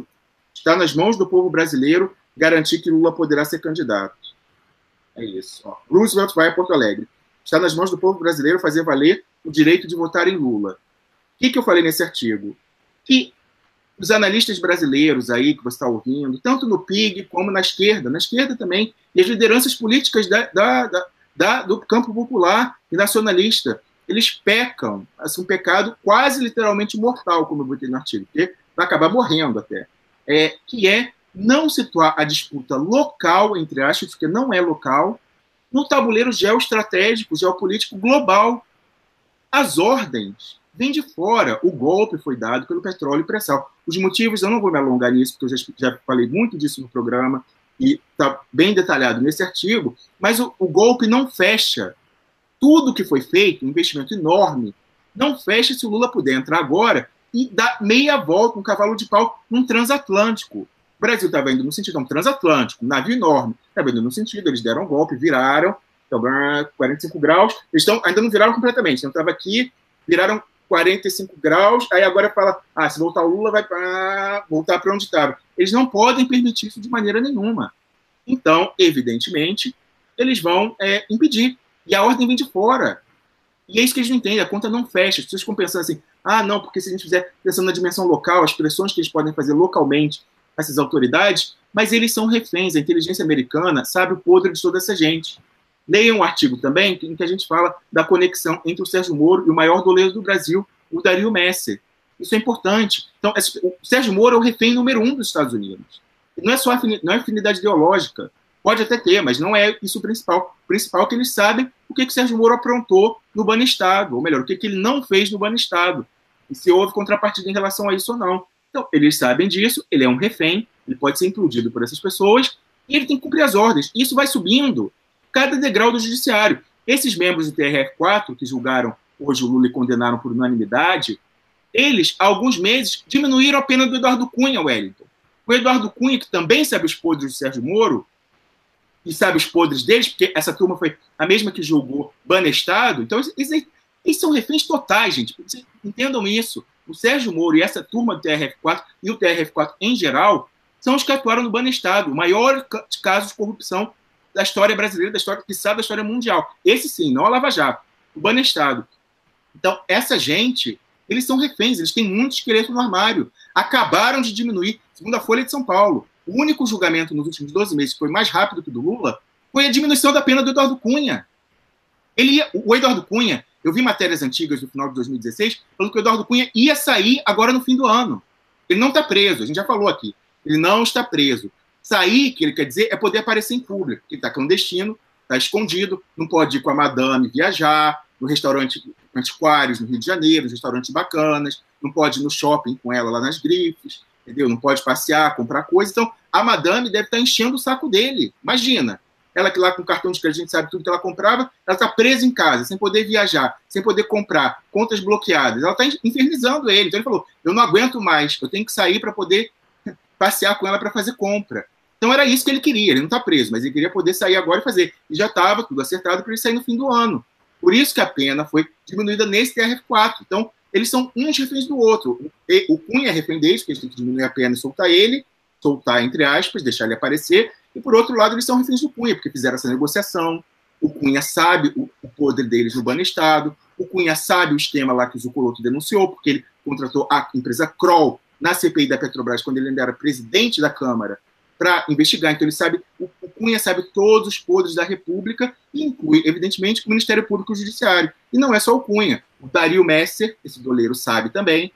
do povo brasileiro garantir que Lula poderá ser candidato. É isso. Roosevelt vai a Porto Alegre. Está nas mãos do povo brasileiro fazer valer o direito de votar em Lula. O que eu falei nesse artigo? Que os analistas brasileiros aí, que você está ouvindo, tanto no PIG como na esquerda também, e as lideranças políticas do campo popular e nacionalista, eles pecam, assim, um pecado quase literalmente mortal, como eu botei no artigo, porque vai acabar morrendo até, que é não situar a disputa local, entre aspas, porque não é local, no tabuleiro geoestratégico, geopolítico global. As ordens vêm de fora. O golpe foi dado pelo petróleo e pré-sal. Os motivos, eu não vou me alongar nisso, porque eu já falei muito disso no programa, e está bem detalhado nesse artigo, mas o golpe não fecha. Tudo que foi feito, um investimento enorme, não fecha se o Lula puder entrar agora e dar meia volta, um cavalo de pau, num transatlântico. O Brasil estava indo no sentido, um transatlântico, um navio enorme, estava indo no sentido, eles deram um golpe, viraram, 45 graus, eles ainda não viraram completamente, então estava aqui, viraram 45 graus, aí agora fala, se voltar o Lula, vai voltar para onde estava. Eles não podem permitir isso de maneira nenhuma. Então, evidentemente, eles vão impedir, e a ordem vem de fora. E é isso que eles não entendem, a conta não fecha, as pessoas ficam pensando assim, não, porque se a gente fizer pensando na dimensão local, as pressões que eles podem fazer localmente, essas autoridades, mas eles são reféns. A inteligência americana sabe o podre de toda essa gente. Leiam um artigo também em que a gente fala da conexão entre o Sérgio Moro e o maior doleiro do Brasil, o Dario Messer. Isso é importante. Então, o Sérgio Moro é o refém número 1 dos Estados Unidos. Não é só afinidade ideológica. Pode até ter, mas não é isso o principal. O principal é que eles sabem o que o Sérgio Moro aprontou no Banestado, ou melhor, o que ele não fez no Banestado, e se houve contrapartida em relação a isso ou não. Então, eles sabem disso, ele é um refém, ele pode ser implodido por essas pessoas, e ele tem que cumprir as ordens. Isso vai subindo cada degrau do judiciário. Esses membros do TRF4, que julgaram hoje o Lula e condenaram por unanimidade, eles, há alguns meses, diminuíram a pena do Eduardo Cunha, Wellington. O Eduardo Cunha, que também sabe os podres do Sérgio Moro, e sabe os podres deles, porque essa turma foi a mesma que julgou Banestado, então eles são reféns totais, gente. Vocês entendam isso. O Sérgio Moro e essa turma do TRF4, e o TRF4 em geral, são os que atuaram no Banestado, o maior caso de corrupção da história brasileira, da história mundial. Esse sim, não a Lava Jato, o Banestado. Então, essa gente, eles são reféns, eles têm muito esqueleto no armário. Acabaram de diminuir, segundo a Folha de São Paulo, o único julgamento nos últimos 12 meses que foi mais rápido que o do Lula foi a diminuição da pena do Eduardo Cunha. O Eduardo Cunha, eu vi matérias antigas do final de 2016, falando que o Eduardo Cunha ia sair agora no fim do ano. Ele não está preso, a gente já falou aqui. Ele não está preso. Sair, que ele quer dizer, é poder aparecer em público. Ele está clandestino, está escondido, não pode ir com a madame viajar, no restaurante Antiquários, no Rio de Janeiro, nos restaurantes bacanas, não pode ir no shopping com ela lá nas grifes. entendeu? Não pode passear, comprar coisa. Então, a madame deve estar enchendo o saco dele. Imagina. Ela que lá com cartão de crédito, a gente sabe tudo que ela comprava, ela está presa em casa, sem poder viajar, sem poder comprar, contas bloqueadas. Ela está infernizando ele. Então ele falou, eu não aguento mais, eu tenho que sair para poder passear com ela para fazer compra. Então era isso que ele queria, ele não está preso, mas ele queria poder sair agora e fazer. E já estava tudo acertado para ele sair no fim do ano. Por isso que a pena foi diminuída nesse TRF4. Então, eles são uns reféns do outro. O Cunha é refém deles, porque eles têm que diminuir a pena e soltar ele, soltar entre aspas, deixar ele aparecer. E, por outro lado, eles são reféns do Cunha, porque fizeram essa negociação. O Cunha sabe o poder deles no Banestado. O Cunha sabe o esquema lá que o Zucoloto denunciou, porque ele contratou a empresa Kroll na CPI da Petrobras, quando ele ainda era presidente da Câmara, para investigar. Então, ele sabe, o Cunha sabe todos os podres da República e inclui, evidentemente, o Ministério Público e o Judiciário. E não é só o Cunha. O Dario Messer, esse doleiro, sabe também.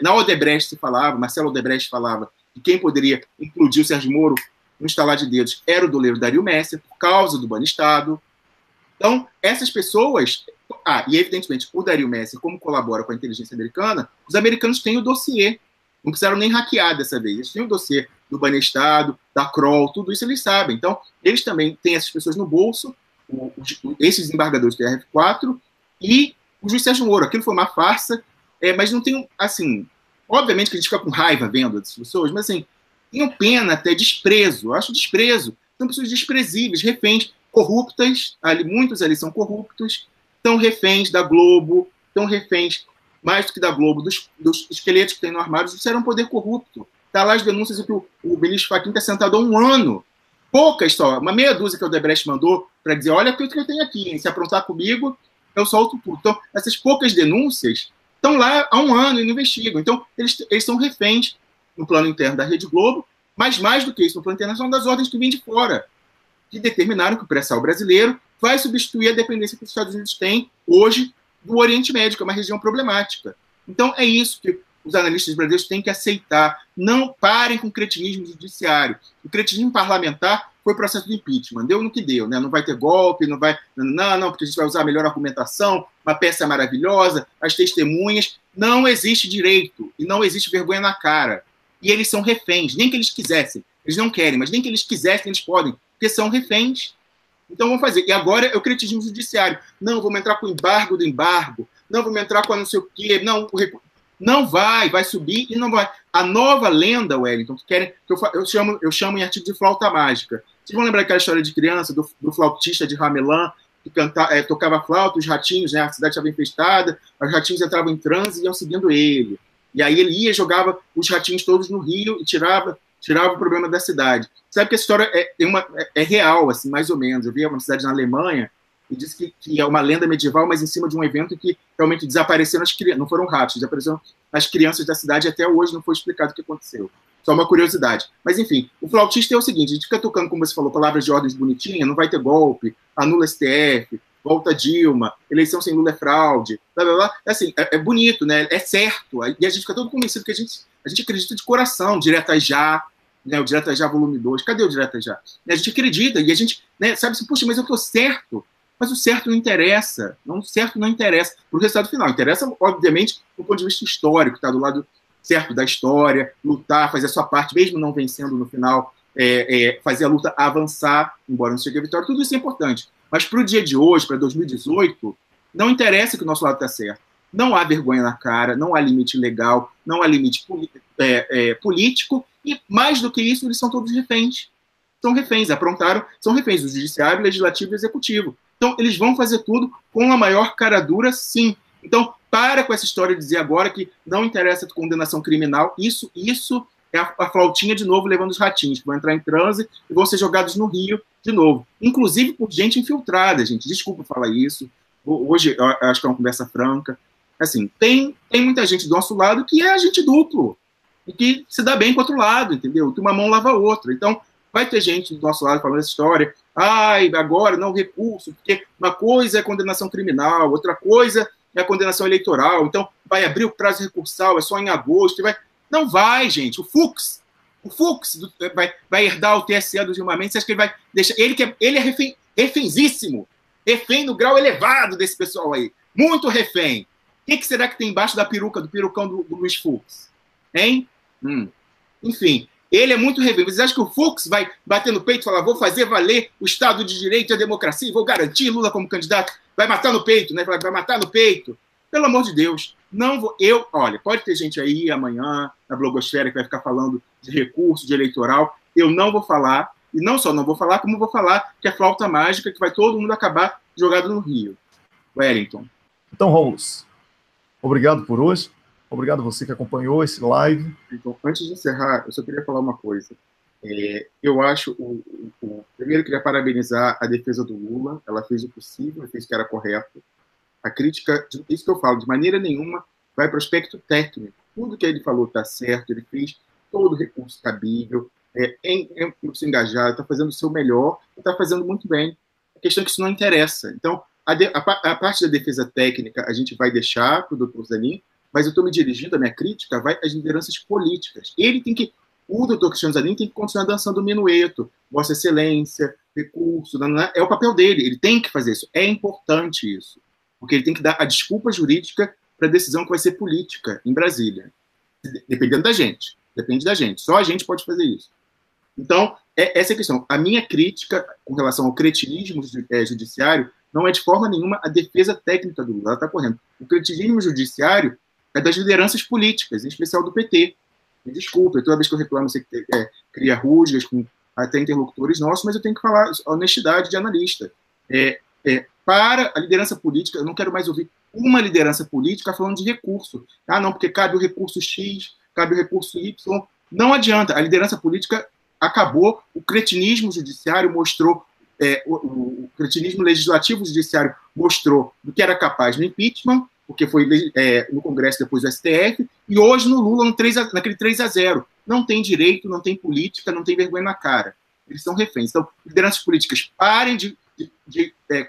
Na Odebrecht se falava, Marcelo Odebrecht falava, que quem poderia implodir o Sérgio Moro no estalar de dedos era o doleiro Dario Messer, por causa do Banestado. Então, essas pessoas... e evidentemente, o Dario Messer, como colabora com a inteligência americana, os americanos têm o dossiê. Não precisaram nem hackear dessa vez. Eles têm o dossiê do Banestado, da Kroll, tudo isso eles sabem. Então, eles também têm essas pessoas no bolso, esses desembargadores do TRF4, e o juiz Sérgio Moro. Aquilo foi uma farsa, mas não tem, assim... Obviamente que a gente fica com raiva vendo essas pessoas, mas, assim, tenham pena até, desprezo. Eu acho desprezo. São pessoas desprezíveis, reféns, corruptas, muitos ali são corruptos, estão reféns da Globo, estão reféns, mais do que da Globo, dos esqueletos que tem no armário, isso era um poder corrupto. Está lá as denúncias de que o ministro Fachin está sentado há 1 ano. Poucas só, uma meia dúzia que o Odebrecht mandou para dizer, olha o que eu tenho aqui, hein? Se aprontar comigo, eu solto tudo. Então, essas poucas denúncias estão lá há 1 ano e não investigam. Então, eles são reféns no plano interno da Rede Globo, mas mais do que isso, no plano internacional, das ordens que vêm de fora, que determinaram que o pré-sal brasileiro vai substituir a dependência que os Estados Unidos têm hoje do Oriente Médio, que é uma região problemática. Então, é isso que os analistas brasileiros têm que aceitar. Não parem com o cretinismo judiciário. O cretinismo parlamentar foi o processo do impeachment. Deu no que deu, né? Não vai ter golpe, não vai... Não, porque a gente vai usar a melhor argumentação, uma peça maravilhosa, as testemunhas. Não existe direito e não existe vergonha na cara. E eles são reféns, nem que eles quisessem. Eles não querem, mas nem que eles quisessem, eles podem, porque são reféns. Então vamos fazer. E agora é o cretinismo judiciário. Não, vamos entrar com o embargo do embargo. Não, vamos entrar com a não sei o quê. Não vai subir e não vai. A nova lenda, Wellington, que querem, que eu chamo em artigo de flauta mágica. Vocês vão lembrar aquela história de criança, do flautista de Ramelã, que tocava flauta, os ratinhos, né, a cidade estava infestada, os ratinhos entravam em transe e iam seguindo ele. E aí ele ia, jogava os ratinhos todos no rio e tirava o problema da cidade. Sabe que a história é real, assim, mais ou menos. Eu vi uma cidade na Alemanha e disse que é uma lenda medieval, mas em cima de um evento que realmente desapareceram as crianças, não foram ratos, desapareceram as crianças da cidade e até hoje não foi explicado o que aconteceu. Só uma curiosidade. Mas, enfim, o flautista é o seguinte, a gente fica tocando, como você falou, palavras de ordens bonitinhas, não vai ter golpe, anula STF, volta Dilma, eleição sem Lula é fraude, blá, blá, blá. Assim, é bonito, né? É certo. E a gente fica todo convencido que a gente acredita de coração, Direta Já, né? O Direta Já volume 2. Cadê o Direta Já? A gente acredita e a gente, né, sabe assim, puxa, mas eu tô certo. Mas o certo não interessa. O certo não interessa para o resultado final. Interessa, obviamente, do ponto de vista histórico, está do lado certo da história, lutar, fazer a sua parte, mesmo não vencendo no final, fazer a luta avançar, embora não chegue a vitória. Tudo isso é importante. Mas para o dia de hoje, para 2018, não interessa que o nosso lado está certo. Não há vergonha na cara, não há limite legal, não há limite político, e mais do que isso, eles são todos reféns. São reféns, são reféns do judiciário, legislativo e executivo. Então, eles vão fazer tudo com a maior cara dura, sim. Então, para com essa história de dizer agora que não interessa a condenação criminal. Isso é a flautinha de novo levando os ratinhos, que vão entrar em transe e vão ser jogados no rio de novo. Inclusive por gente infiltrada, gente. Desculpa falar isso. Hoje, eu acho que é uma conversa franca. Assim, tem muita gente do nosso lado que é agente duplo e que se dá bem com o outro lado, entendeu? Que uma mão lava a outra. Então, vai ter gente do nosso lado falando essa história. Agora não recurso, porque uma coisa é condenação criminal, outra coisa é a condenação eleitoral. Então, vai abrir o prazo recursal, é só em agosto. Não vai, gente. O Fux vai herdar o TSE do Gilmar Mendes. Você acha que ele vai deixar... Ele é refenzíssimo. Refém no grau elevado desse pessoal aí. Muito refém. O que será que tem embaixo da peruca, do perucão do Luiz Fux? Hein? Enfim, ele é muito reverente. Vocês acham que o Fux vai bater no peito e falar: vou fazer valer o Estado de Direito e a democracia, vou garantir Lula como candidato? Vai matar no peito, né? Vai matar no peito. Pelo amor de Deus, não vou. Olha, pode ter gente aí amanhã na blogosfera que vai ficar falando de recurso, de eleitoral. Eu não vou falar, e não só não vou falar, como vou falar que é flauta mágica, que vai todo mundo acabar jogado no Rio. Wellington. Então, Rômulus, obrigado por hoje. Obrigado a você que acompanhou esse live. Então, antes de encerrar, eu só queria falar uma coisa. Eu acho, primeiro eu queria parabenizar a defesa do Lula. Ela fez o possível, fez o que era correto. A crítica, isso que eu falo, de maneira nenhuma vai para o aspecto técnico. Tudo que ele falou está certo, ele fez todo o recurso cabível, se engajado, está fazendo o seu melhor, está fazendo muito bem. A questão é que isso não interessa. Então, a parte da defesa técnica a gente vai deixar para o doutor Zanin, mas eu estou me dirigindo, a minha crítica vai às lideranças políticas. O doutor Cristiano Zanin tem que continuar dançando o minueto, Vossa Excelência, recurso, é o papel dele, ele tem que fazer isso, é importante isso, porque ele tem que dar a desculpa jurídica para a decisão que vai ser política em Brasília, dependendo da gente, depende da gente, só a gente pode fazer isso. Então, essa é a questão. A minha crítica com relação ao cretinismo judiciário não é de forma nenhuma a defesa técnica do Lula, ela está correndo. O cretinismo judiciário é das lideranças políticas, em especial do PT. Me desculpa, toda vez que eu reclamo, você cria rusgas com até interlocutores nossos, mas eu tenho que falar honestidade de analista. Para a liderança política, eu não quero mais ouvir uma liderança política falando de recurso. Ah, não, porque cabe o recurso X, cabe o recurso Y. Não adianta, a liderança política acabou, o cretinismo judiciário mostrou, o cretinismo legislativo judiciário mostrou do que era capaz no impeachment, porque foi no Congresso depois do STF, e hoje no Lula, naquele 3-0. Não tem direito, não tem política, não tem vergonha na cara. Eles são reféns. Então, lideranças políticas, parem de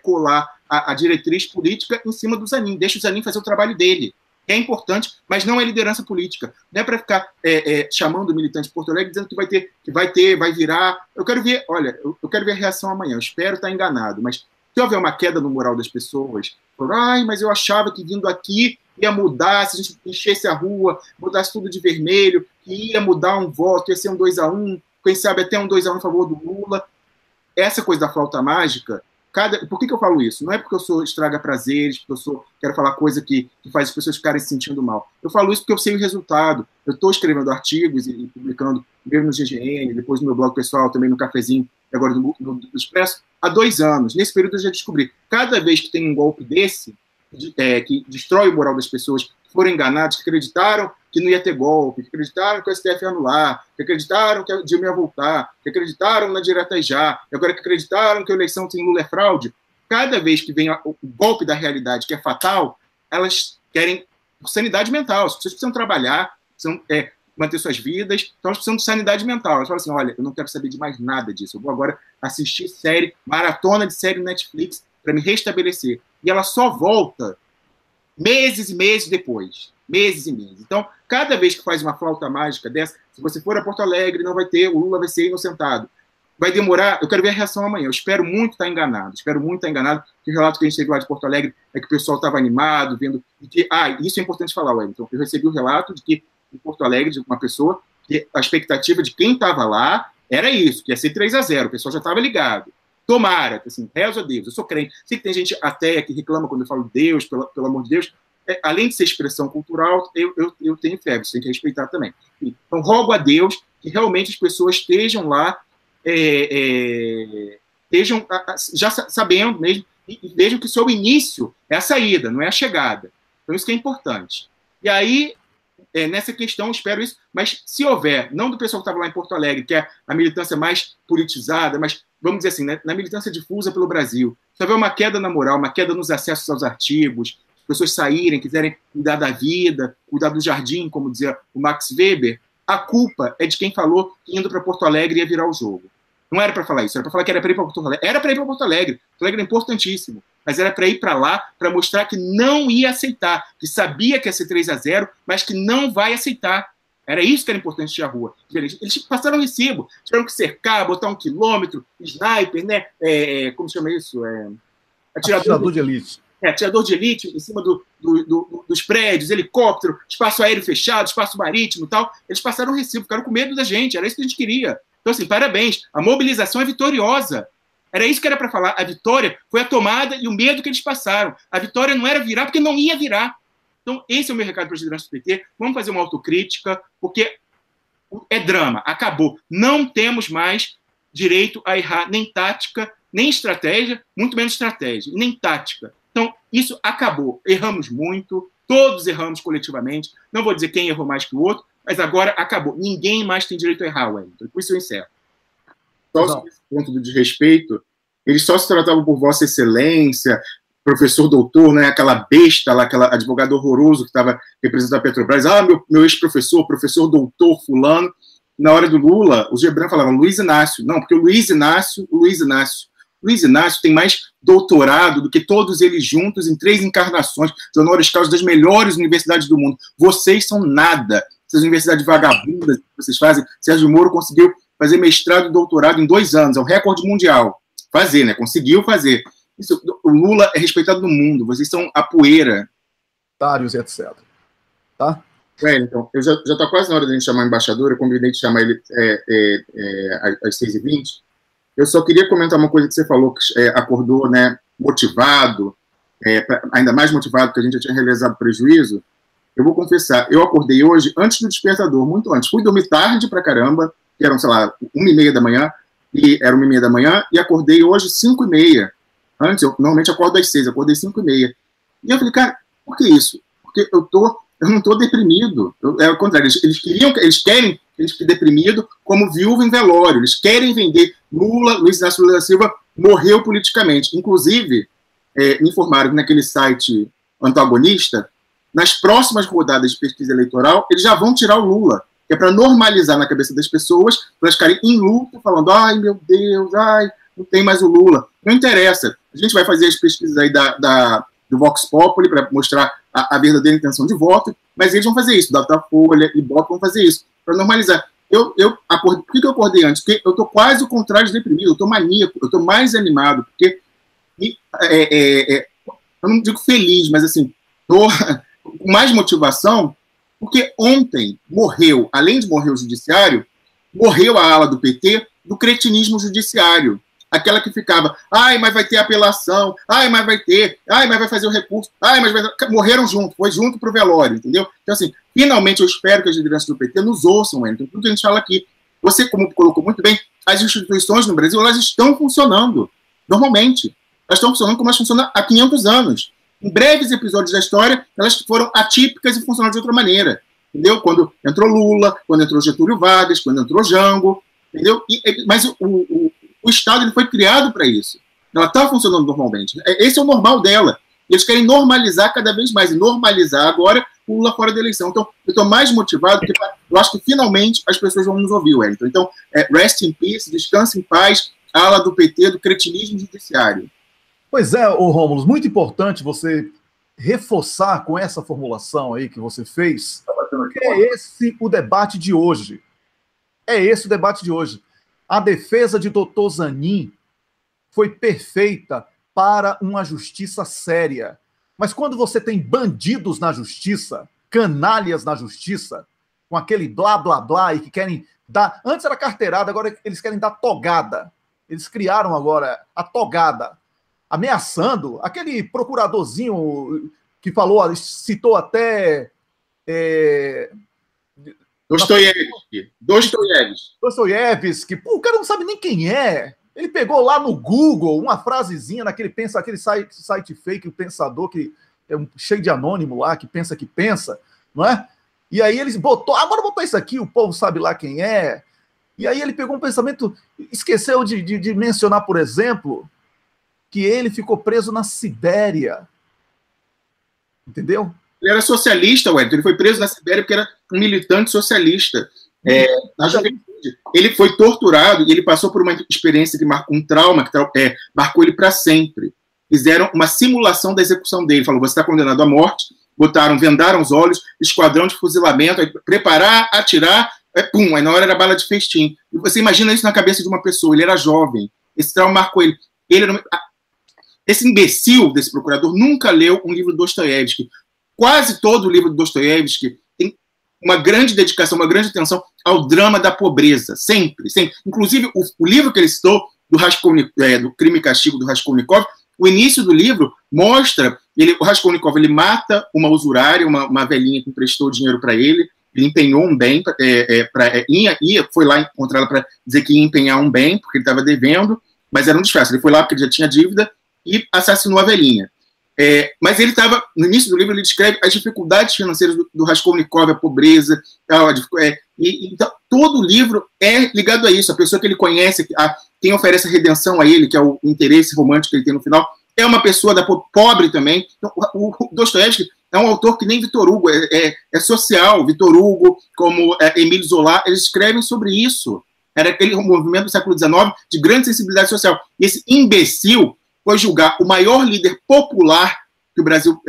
colar a diretriz política em cima do Zanin. Deixa o Zanin fazer o trabalho dele. É importante, mas não é liderança política. Não é para ficar chamando o militante de Porto Alegre dizendo que vai virar. Eu quero ver, olha, eu quero ver a reação amanhã. Eu espero estar enganado, mas se houver uma queda no moral das pessoas, mas eu achava que vindo aqui ia mudar, se a gente enchesse a rua, mudasse tudo de vermelho, que ia mudar um voto, ia ser um 2-1, quem sabe até um 2-1 a favor do Lula. Essa coisa da flauta mágica, por que eu falo isso? Não é porque eu sou estraga-prazeres, porque eu quero falar coisa que faz as pessoas ficarem se sentindo mal. Eu falo isso porque eu sei o resultado. Eu estou escrevendo artigos e publicando, primeiro no GGN, depois no meu blog pessoal, também no Cafezinho, e agora no Expresso, há 2 anos. Nesse período eu já descobri. Cada vez que tem um golpe desse, que destrói o moral das pessoas, que foram enganados, que acreditaram que não ia ter golpe, que acreditaram que o STF ia anular, que acreditaram que a Dilma ia voltar, que acreditaram na direta já, e agora que acreditaram que a eleição sem Lula é fraude. Cada vez que vem o golpe da realidade, que é fatal, elas querem sanidade mental. As pessoas precisam trabalhar, precisam manter suas vidas, então elas precisam de sanidade mental. Elas falam assim, olha, eu não quero saber de mais nada disso, eu vou agora assistir maratona de série Netflix para me restabelecer. E ela só volta meses e meses depois. Meses e meses. Então, cada vez que faz uma flauta mágica dessa, se você for a Porto Alegre, não vai ter, o Lula vai ser inocentado. Vai demorar, eu quero ver a reação amanhã. Eu espero muito estar enganado. Que o relato que a gente teve lá de Porto Alegre é que o pessoal estava animado, vendo. Isso é importante falar, Wellington. Eu recebi o relato de que em Porto Alegre, de uma pessoa, que a expectativa de quem estava lá era isso, que ia ser 3-0. O pessoal já estava ligado. Tomara, assim, rezo a Deus. Eu sou crente. Sei que tem gente ateia que reclama quando eu falo Deus, pelo amor de Deus. Além de ser expressão cultural, eu tenho fé, você tem que respeitar também. Então, rogo a Deus que realmente as pessoas estejam lá, estejam já sabendo mesmo, e vejam que o seu início é a saída, não é a chegada. Então, isso que é importante. E aí, nessa questão, eu espero isso, mas se houver, não do pessoal que estava lá em Porto Alegre, que é a militância mais politizada, mas, vamos dizer assim, né, na militância difusa pelo Brasil, se houver uma queda na moral, uma queda nos acessos aos artigos, pessoas saírem, quiserem cuidar da vida, cuidar do jardim, como dizia o Max Weber, a culpa é de quem falou que indo para Porto Alegre ia virar o jogo. Não era para falar isso, era para falar que era para ir para Porto Alegre. Era para ir para Porto Alegre. Porto Alegre é importantíssimo, mas era para ir para lá para mostrar que não ia aceitar, que sabia que ia ser 3-0, mas que não vai aceitar. Era isso que era importante de a rua. Eles passaram recibo, tiveram que cercar, botar 1 quilômetro, sniper, né? Como se chama isso? Atirador de elite. atirador de elite em cima dos prédios, helicóptero, espaço aéreo fechado, espaço marítimo e tal. Eles passaram o recibo, ficaram com medo da gente, era isso que a gente queria. Então, assim, parabéns, a mobilização é vitoriosa. Era isso que era para falar. A vitória foi a tomada e o medo que eles passaram. A vitória não era virar, porque não ia virar. Então, esse é o meu recado para os lideranças do PT. Vamos fazer uma autocrítica, porque é drama, acabou. Não temos mais direito a errar nem tática, nem estratégia, muito menos estratégia, nem tática. Então, isso acabou. Erramos muito, todos erramos coletivamente. Não vou dizer quem errou mais que o outro, mas agora acabou. Ninguém mais tem direito a errar, Wellington. Por isso eu encerro. Só sobre esse ponto do desrespeito, eles só se tratavam por Vossa Excelência, professor doutor, né, aquela besta lá, aquele advogado horroroso que estava representando a Petrobras. Ah, meu ex-professor, professor doutor fulano. Na hora do Lula, o Gebran falava Luiz Inácio. Não, porque o Luiz Inácio tem mais doutorado do que todos eles juntos em 3 encarnações, de honoris causa das melhores universidades do mundo. Vocês são nada. Essas universidades vagabundas que vocês fazem, Sérgio Moro conseguiu fazer mestrado e doutorado em 2 anos, é um recorde mundial. Fazer, né? Conseguiu fazer. Isso, o Lula é respeitado no mundo, vocês são a poeira. Tários e etc. Tá? Então, eu já está quase na hora de a gente chamar o embaixador, eu convidei de chamar ele às 6h20. Eu só queria comentar uma coisa que você falou, que acordou, né, motivado, ainda mais motivado, que a gente já tinha realizado prejuízo. Eu vou confessar, eu acordei hoje antes do despertador, muito antes. Fui dormir tarde pra caramba, que eram, sei lá, 1h30 da manhã, era 1h30 da manhã, e acordei hoje 5h30. Antes, eu normalmente acordo às 6, acordei 5h30. E eu falei, cara, por que isso? Porque eu não estou deprimido. É o contrário, eles querem que a gente fique deprimido como viúva em velório. Eles querem vender Luiz Inácio Lula da Silva morreu politicamente. Inclusive, me informaram que naquele site antagonista, nas próximas rodadas de pesquisa eleitoral, eles já vão tirar o Lula, que é para normalizar na cabeça das pessoas, para elas ficarem em luto, falando, ai, meu Deus, ai, não tem mais o Lula. Não interessa. A gente vai fazer as pesquisas aí do Vox Populi para mostrar a verdadeira intenção de voto, mas eles vão fazer isso, Datafolha e Ibope vão fazer isso, para normalizar. Eu acordei, por que eu acordei antes? Porque eu estou quase o contrário de deprimido, eu estou maníaco, eu estou mais animado, porque eu não digo feliz, mas assim, estou com mais motivação, porque ontem morreu, além de morrer o judiciário, morreu a ala do PT do cretinismo judiciário. Aquela que ficava, ai, mas vai ter apelação, ai, mas vai fazer o recurso, ai, mas vai... Morreram junto, foi junto pro velório, entendeu? Então, assim, finalmente eu espero que as lideranças do PT nos ouçam, então, tudo que a gente fala aqui. Você, como colocou muito bem, as instituições no Brasil, elas estão funcionando, normalmente. Elas estão funcionando como elas funcionam há 500 anos. Em breves episódios da história, elas foram atípicas e funcionaram de outra maneira, entendeu? Quando entrou Lula, quando entrou Getúlio Vargas, quando entrou Jango, entendeu? Mas o Estado ele foi criado para isso. Ela está funcionando normalmente. Esse é o normal dela. E eles querem normalizar cada vez mais. E normalizar agora o Lula fora da eleição. Então, eu estou mais motivado porque eu acho que finalmente as pessoas vão nos ouvir, Wellington. Então, rest in peace, descanse em paz, ala do PT, do cretinismo judiciário. Pois é, Rômulo, muito importante você reforçar com essa formulação aí que você fez, que é esse o debate de hoje. É esse o debate de hoje. A defesa de Dr. Zanin foi perfeita para uma justiça séria. Mas quando você tem bandidos na justiça, canalhas na justiça, com aquele blá, blá, blá, e que querem dar... Antes era carteirada, agora eles querem dar togada. Eles criaram agora a togada, ameaçando aquele procuradorzinho que falou, citou até... Dostoiévski. Pô, o cara não sabe nem quem é. Ele pegou lá no Google uma frasezinha naquele site fake, o Pensador, que é cheio de anônimo lá, que pensa, não é? E aí eles agora botou isso aqui, o povo sabe lá quem é. E aí ele pegou um pensamento, esqueceu de mencionar, por exemplo, que ele ficou preso na Sibéria. Entendeu? Ele era socialista, Wellington. Ele foi preso na Sibéria porque era um militante socialista. Na juventude. Ele foi torturado e ele passou por uma experiência que marcou um trauma, que marcou ele para sempre. Fizeram uma simulação da execução dele. Falou, você está condenado à morte. Vendaram os olhos, esquadrão de fuzilamento, aí, preparar, atirar, pum, aí na hora era bala de festim. E você imagina isso na cabeça de uma pessoa. Ele era jovem. Esse trauma marcou ele. esse imbecil desse procurador nunca leu um livro do Dostoiévski. Quase todo o livro do Dostoiévski tem uma grande dedicação, uma grande atenção ao drama da pobreza, sempre, sempre. Inclusive, o livro que ele citou, do Crime e Castigo, do Raskolnikov, o início do livro mostra, o Raskolnikov ele mata uma usurária, uma velhinha que emprestou dinheiro para ele empenhou um bem, foi lá encontrar ela para dizer que ia empenhar um bem, porque ele estava devendo, mas era um disfarce. Ele foi lá porque ele já tinha dívida e assassinou a velhinha. Mas ele estava, no início do livro, ele descreve as dificuldades financeiras do Raskolnikov, a pobreza, então todo o livro é ligado a isso. A pessoa que ele conhece, quem oferece a redenção a ele, que é o interesse romântico que ele tem no final, é uma pessoa pobre também. Então, o Dostoiévski é um autor que nem Victor Hugo, é social. Victor Hugo, como Émile Zola, eles escrevem sobre isso. Era aquele movimento do século XIX de grande sensibilidade social. E esse imbecil foi julgar o maior líder popular que o Brasil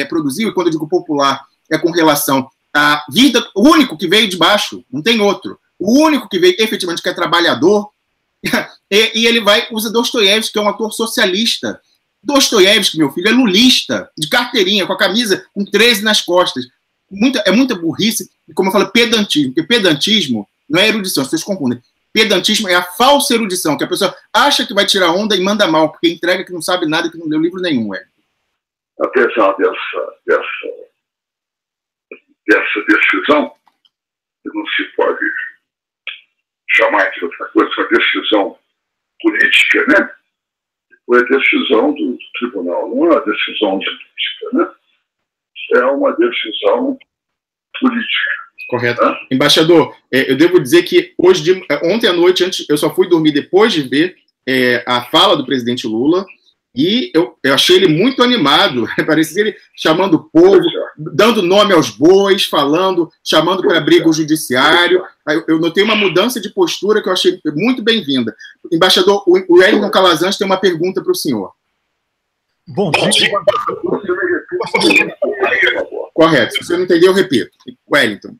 produziu, e quando eu digo popular, é com relação à vida, o único que veio de baixo, não tem outro, o único que veio efetivamente que é trabalhador, e ele usa Dostoiévski, que é um autor socialista. Dostoiévski, meu filho, é lulista, de carteirinha, com a camisa com 13 nas costas. É muita burrice, e como eu falo, pedantismo, porque pedantismo não é erudição, as pessoas confundem. Pedantismo é a falsa erudição, que a pessoa acha que vai tirar onda e manda mal, porque entrega que não sabe nada, que não leu livro nenhum. Apesar dessa decisão, que não se pode chamar de outra coisa, uma decisão política, né? Foi a decisão do tribunal, não é uma decisão de política, né? É uma decisão política. Correto. Embaixador, eu devo dizer que ontem à noite, eu só fui dormir depois de ver a fala do presidente Lula, e eu achei ele muito animado. Parecia ele chamando o povo, dando nome aos bois, chamando para briga o judiciário. Eu notei uma mudança de postura que eu achei muito bem-vinda. Embaixador, o Wellington Calazans tem uma pergunta para o senhor. Bom dia. Correto. Se você não entendeu, eu repito. Wellington.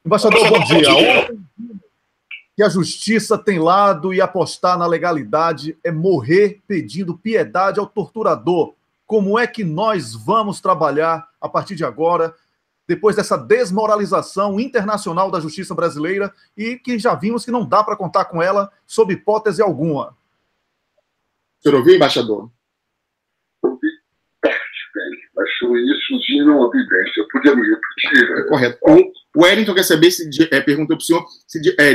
Embaixador, bom dia. Ontem, que a justiça tem lado e apostar na legalidade é morrer pedindo piedade ao torturador. Como é que nós vamos trabalhar a partir de agora, depois dessa desmoralização internacional da justiça brasileira e que já vimos que não dá para contar com ela sob hipótese alguma? O senhor ouviu, embaixador? Ouvi bem, mas o iníciozinho não ouvi bem. Você podia me repetir? Correto. O Wellington quer saber, perguntou para o senhor,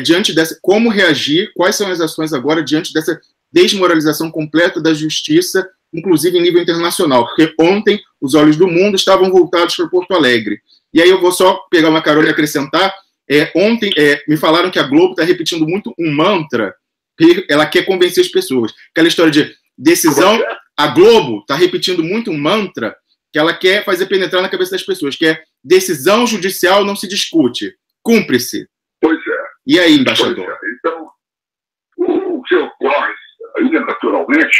diante dessa, como reagir, quais são as ações agora diante dessa desmoralização completa da justiça, inclusive em nível internacional, porque ontem os olhos do mundo estavam voltados para Porto Alegre. E aí eu vou só pegar uma carona e acrescentar, ontem me falaram que a Globo está repetindo muito um mantra, que ela quer convencer as pessoas. Aquela história de decisão, a Globo está repetindo muito um mantra que ela quer fazer penetrar na cabeça das pessoas, que é decisão judicial não se discute, cumpre-se. Pois é. E aí, embaixador? Então, o que ocorre, ainda naturalmente,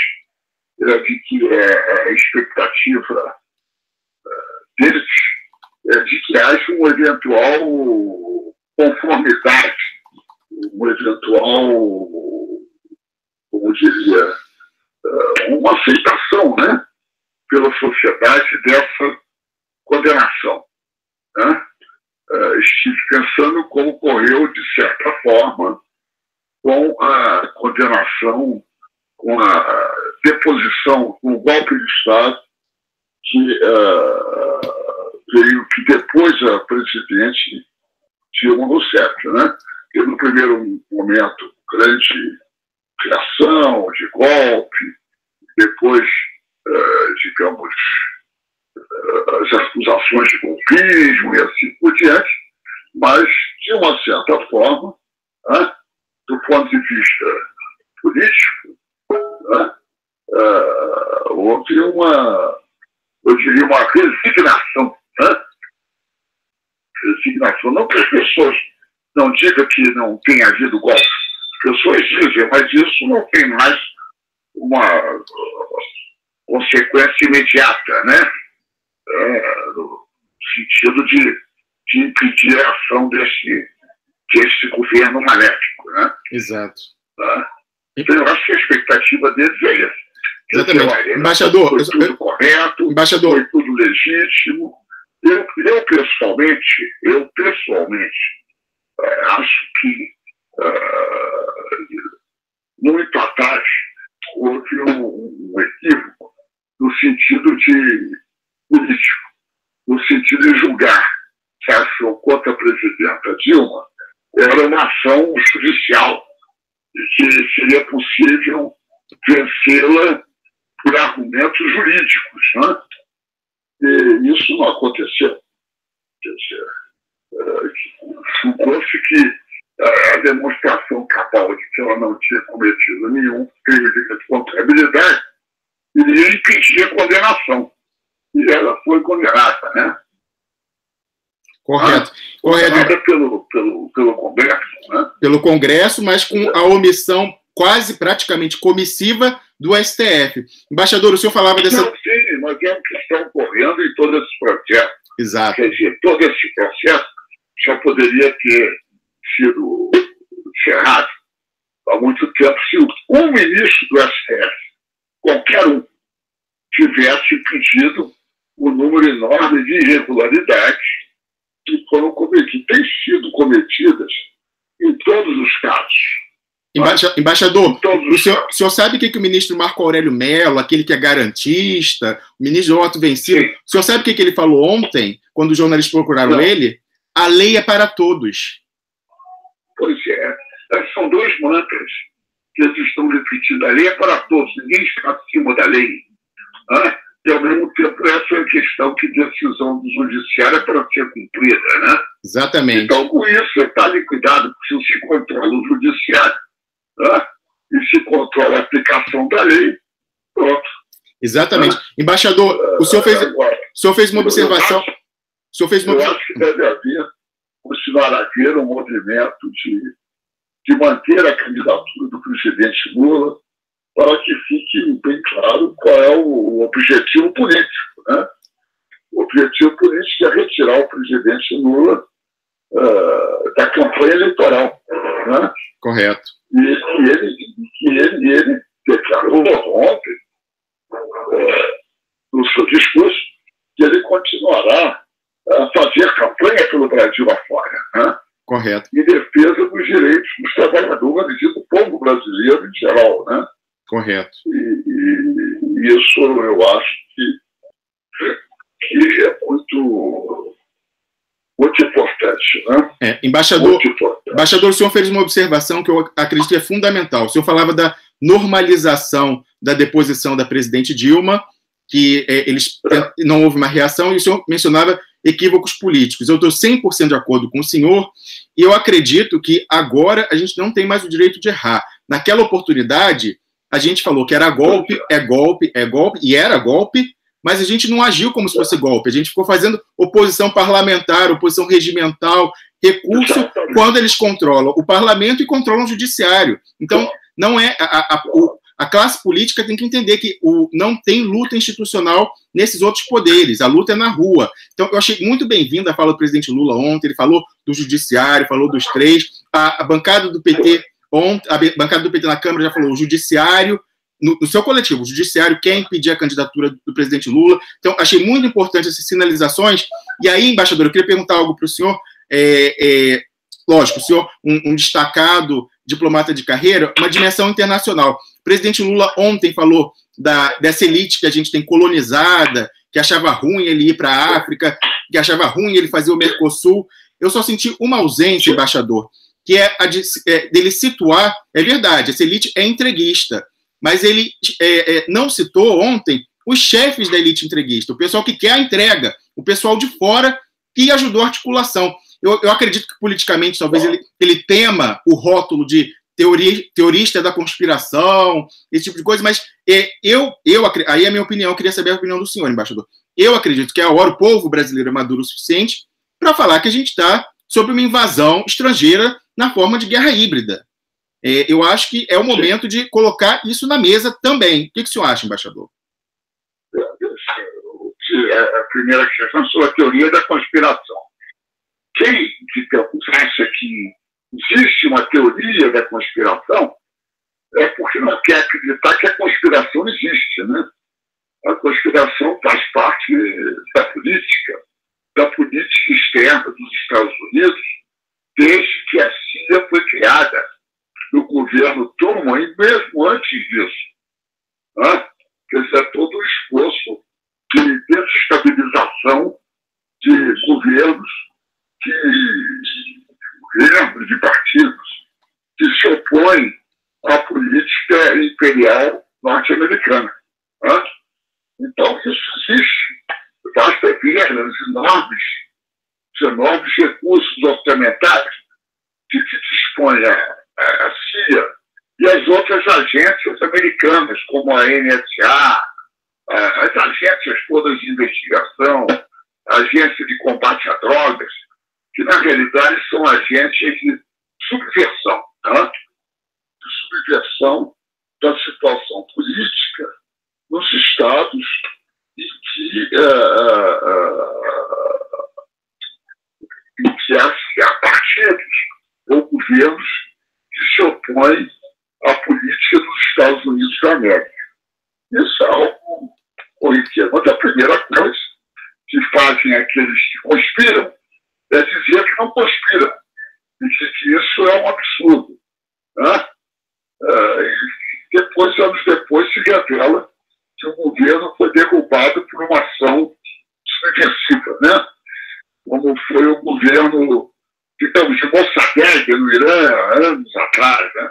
é de que a expectativa deles é de que haja uma eventual conformidade, uma eventual, como diria, uma aceitação, né, pela sociedade dessa condenação. Né? Estive pensando como ocorreu, de certa forma, com a condenação, com a deposição, com o golpe de Estado, que veio que depois a presidente Dilma Rousseff, né? E no primeiro momento, grande reação de golpe, depois, digamos, as acusações de golpismo e assim por diante, mas, de uma certa forma, né, do ponto de vista político, né, houve eu diria, uma resignação. Né? Resignação. Não que as pessoas não digam que não tem havido golpe. As pessoas dizem, mas isso não tem mais uma consequência imediata, né? No sentido de impedir a ação desse governo maléfico. Né? Exato. Tá? Então, eu acho que a expectativa deles é essa. Exatamente. Embaixador, foi tudo correto, embaixador, foi tudo legítimo. Eu pessoalmente, acho que muito atrás houve um equívoco no sentido de político, no sentido de julgar se a ação contra a presidenta Dilma era uma ação judicial e que seria possível vencê-la por argumentos jurídicos, né? E isso não aconteceu. Quer dizer, supôs-se que a demonstração cabal de que ela não tinha cometido nenhum crime de responsabilidade iria impedir a condenação. E ela foi condenada, né? Correto. Condenada pelo Congresso, né? Pelo Congresso, mas com a omissão quase praticamente comissiva do STF. Embaixador, o senhor falava dessa... Não, sim, mas é o que está ocorrendo em todo esse processo. Exato. Quer dizer, todo esse processo já poderia ter sido encerrado há muito tempo se um ministro do STF, qualquer um, tivesse impedido o número enorme de irregularidades que foram cometidas, têm sido cometidas em todos os casos. Embaixador, o senhor sabe o que o ministro Marco Aurélio Mello, aquele que é garantista, o ministro Otto Vencido, o senhor sabe o que ele falou ontem, quando os jornalistas procuraram ele? A lei é para todos. Pois é. São dois mantras que eles estão repetindo. A lei é para todos, ninguém está acima da lei. E, ao mesmo tempo, essa é a questão que decisão do judiciário é para ser cumprida, né? Exatamente. Então, com isso, está liquidado, porque se controla o judiciário, e se controla a aplicação da lei, pronto. Exatamente. Embaixador, o senhor fez uma observação... Eu acho que deve haver, continuar a haver um movimento de manter a candidatura do presidente Lula para que fique bem claro qual é o objetivo político, né? O objetivo político é retirar o presidente Lula da campanha eleitoral, né? Correto. E ele declarou ontem, no seu discurso, que ele continuará a fazer campanha pelo Brasil afora, né? Correto. Em defesa dos direitos dos trabalhadores e do povo brasileiro em geral, né? Correto. E isso eu acho que é muito importante, né? Embaixador, o senhor fez uma observação que eu acredito que é fundamental. O senhor falava da normalização da deposição da presidente Dilma, que não houve uma reação, e o senhor mencionava equívocos políticos. Eu estou 100% de acordo com o senhor, e eu acredito que agora a gente não tem mais o direito de errar. Naquela oportunidade, a gente falou que era golpe, é golpe, e era golpe, mas a gente não agiu como se fosse golpe. A gente ficou fazendo oposição parlamentar, oposição regimental, recurso, quando eles controlam o parlamento e controlam o judiciário. Então, não é... A classe política tem que entender que não tem luta institucional nesses outros poderes, a luta é na rua. Então, eu achei muito bem-vinda a fala do presidente Lula ontem, ele falou do judiciário, falou dos três, a bancada do PT ontem, a bancada do PT na Câmara já falou o judiciário, no seu coletivo, o judiciário quer impedir a candidatura do presidente Lula. Então, achei muito importante essas sinalizações. E aí, embaixador, eu queria perguntar algo para o senhor. Lógico, o senhor, um destacado diplomata de carreira, uma dimensão internacional. O presidente Lula ontem falou dessa elite que a gente tem colonizada, que achava ruim ele ir para a África, que achava ruim ele fazer o Mercosul. Eu só senti uma ausência, embaixador, que é a dele situar, é verdade, essa elite é entreguista, mas ele não citou ontem os chefes da elite entreguista, o pessoal que quer a entrega, o pessoal de fora que ajudou a articulação. Eu acredito que politicamente talvez ele tema o rótulo de teorista da conspiração, esse tipo de coisa, mas aí é a minha opinião, eu queria saber a opinião do senhor, embaixador. Eu acredito que é a hora o povo brasileiro é maduro o suficiente para falar que a gente está sob uma invasão estrangeira na forma de guerra híbrida. Eu acho que é o momento de colocar isso na mesa também. O que o senhor acha, embaixador? A primeira questão sobre a teoria da conspiração. Quem acha que existe uma teoria da conspiração é porque não quer acreditar que a conspiração conspiração existe, né? A conspiração faz parte da política externa dos Estados Unidos, desde que a CIA foi criada no governo Truman, e mesmo antes disso. Né? Quer dizer, todo o esforço de desestabilização de governos, de partidos que se opõem à política imperial norte-americana. Né? Então, isso existe. Basta ver os enormes recursos orçamentários de que dispõe a CIA e as outras agências americanas, como a NSA, as agências todas de investigação, a agência de combate a drogas, que na realidade são agências de subversão, tá? De subversão da situação política nos estados em que há partidos ou governos que se opõem à política dos Estados Unidos da América. Isso é algo corriqueiro. Mas a primeira coisa que fazem aqueles que conspiram é dizer que não conspiram, e que isso é um absurdo. Né? E anos depois, se revela que o governo foi derrubado por uma ação subversiva, né? Como foi o governo, digamos, de Mossadegh no Irã, há anos atrás, né?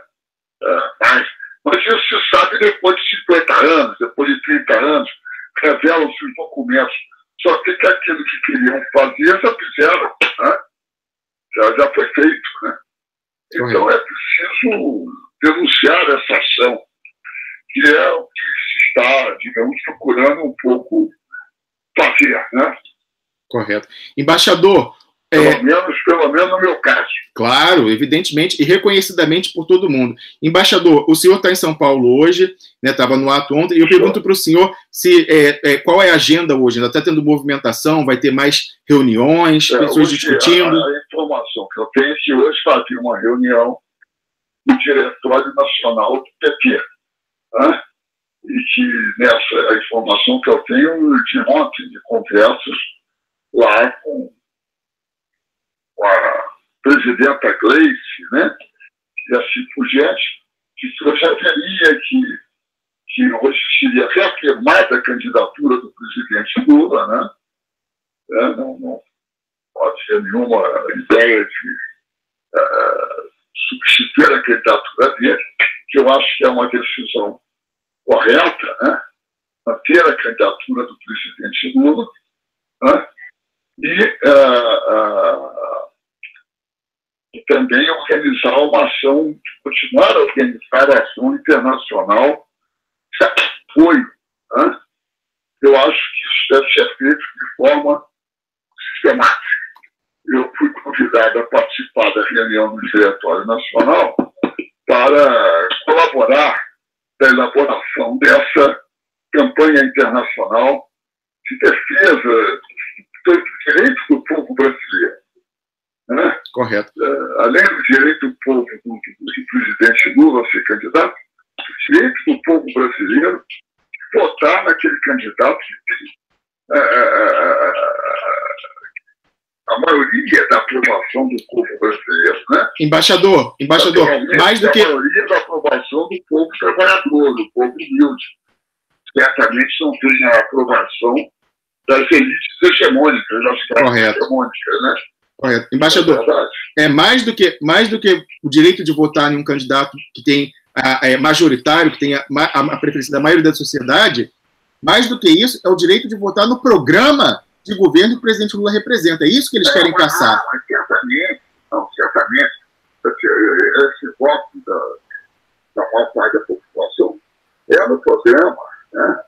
Mas isso se sabe depois de 50 anos, depois de 30 anos, revelam-se os documentos. Só que aquilo que queriam fazer já fizeram, né? Já foi feito, né? Então é preciso denunciar essa ação, que é o que se está, digamos, procurando um pouco fazer, né? Correto. Embaixador... Pelo menos no meu caso. Claro, evidentemente, e reconhecidamente por todo mundo. Embaixador, o senhor está em São Paulo hoje, estava no ato ontem, e eu pergunto para o senhor qual é a agenda hoje? Ainda está tendo movimentação? Vai ter mais reuniões, pessoas discutindo? A informação que eu tenho é que hoje havia uma reunião no Diretório Nacional do PT. Né? E que nessa informação que eu tenho de ontem, de conversas lá com a presidenta Gleice, né? E assim por diante, que eu já veria que hoje seria reafirmada a candidatura do presidente Lula, né? Não havia nenhuma ideia de substituir a candidatura dele, que eu acho que é uma decisão correta, né? Manter a candidatura do presidente Lula, né? E também organizar uma ação, continuar a organizar a ação internacional de apoio. Né? Eu acho que isso deve ser feito de forma sistemática. Eu fui convidado a participar da reunião do Diretório Nacional para colaborar na elaboração dessa campanha internacional de defesa do direito do povo brasileiro. Né? Correto. Além do direito do povo do presidente Lula a ser candidato, o direito do povo brasileiro de votar naquele candidato que tem a maioria da aprovação do povo brasileiro. Né? Embaixador, mais do que... A maioria da aprovação do povo trabalhador, do povo humilde. Certamente não tem a aprovação das elites hegemônicas, das classes hegemônicas, né? Correto. Embaixador, mais do que o direito de votar em um candidato que tem majoritário, que tem a preferência da maioria da sociedade, mais do que isso é o direito de votar no programa de governo que o presidente Lula representa. É isso que eles querem caçar. Certamente. Esse voto da maior parte da população é no programa, né?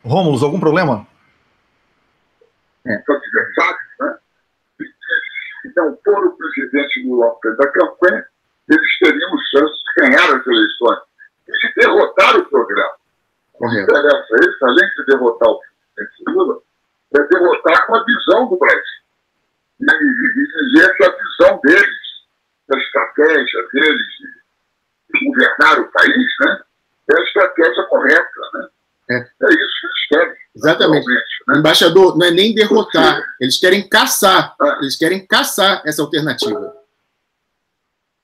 Rômulo, algum problema? São adversários, né? Se não for o presidente Lula ao frente da campanha, eles teriam chance de ganhar as eleições e de derrotar o programa. Correto. Interessa a eles, além de derrotar o presidente Lula, é derrotar com a visão do Brasil. e dizer que a visão deles, a estratégia deles de governar o país, né, é a estratégia correta. Né? É isso que eles querem. Exatamente. Né? Embaixador, não é nem derrotar, eles querem caçar. Eles querem caçar essa alternativa.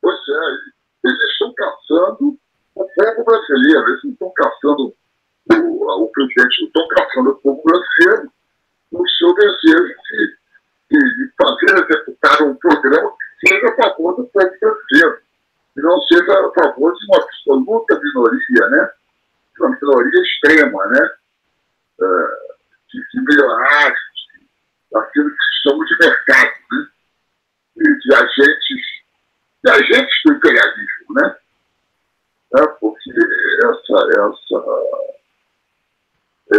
Pois é, eles estão caçando o povo brasileiro, eles não estão caçando o presidente, estão caçando o povo brasileiro no seu desejo de fazer executar um programa que seja a favor do povo brasileiro, e não seja a favor de uma absoluta minoria, né? Uma minoria extrema, né? De milionários, daquilo que chamamos de mercado, né? E de agentes do imperialismo, né? Porque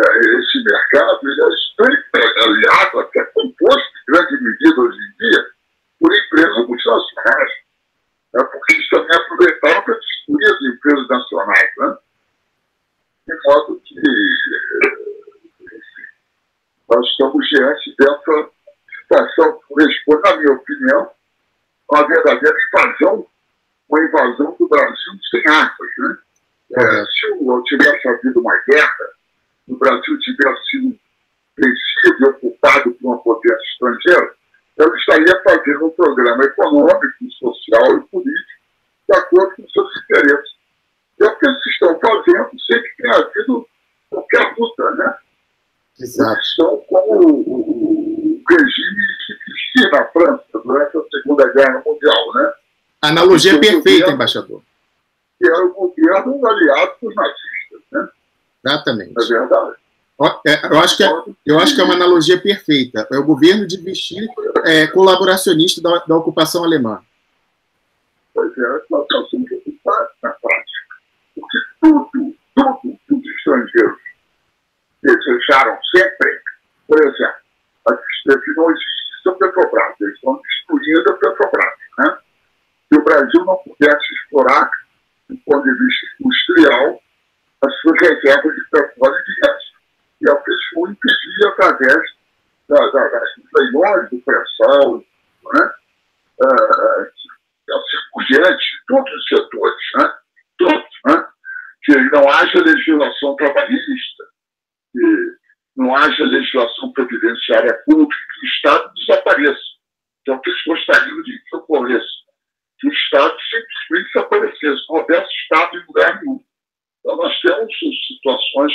esse mercado ele é aliado, até composto em grande medida hoje em dia, por empresas multinacionais. Porque eles também aproveitaram para destruir as empresas nacionais, né? De modo que nós estamos diante dessa situação que corresponde, na minha opinião, a uma verdadeira invasão, uma invasão do Brasil sem armas. Né? Se eu tivesse havido uma guerra, o Brasil tivesse sido vencido e ocupado por uma potência estrangeira, eu estaria fazendo um programa econômico, social e político de acordo com seus interesses. É o que eles estão fazendo sem que tenha havido qualquer luta, né? Exato. Eles estão como o regime que existia na França durante a Segunda Guerra Mundial, né? A analogia é perfeita, embaixador. Que era o governo aliado dos nazistas, né? Exatamente. É verdade. Eu acho que é uma analogia perfeita. É o governo de vestir colaboracionista da ocupação alemã. Pois é, nós estamos ocupados na prática. Porque tudo que os estrangeiros desejaram sempre, por exemplo, que não existe a Petrobras, eles estão destruindo a Petrobras, né? Se o Brasil não pudesse explorar, do ponto de vista industrial, as suas reservas de petróleo e de gás. E a pessoa impedia através das leilões do pré-sal, né? Assim por diante, todos os setores, né? Todos, né? Que não haja legislação trabalhista, que não haja legislação previdenciária pública, que o Estado desapareça. Então, que eles gostariam de que ocorresse. Que o Estado simplesmente desaparecesse, não houvesse Estado em lugar nenhum. Então, nós temos situações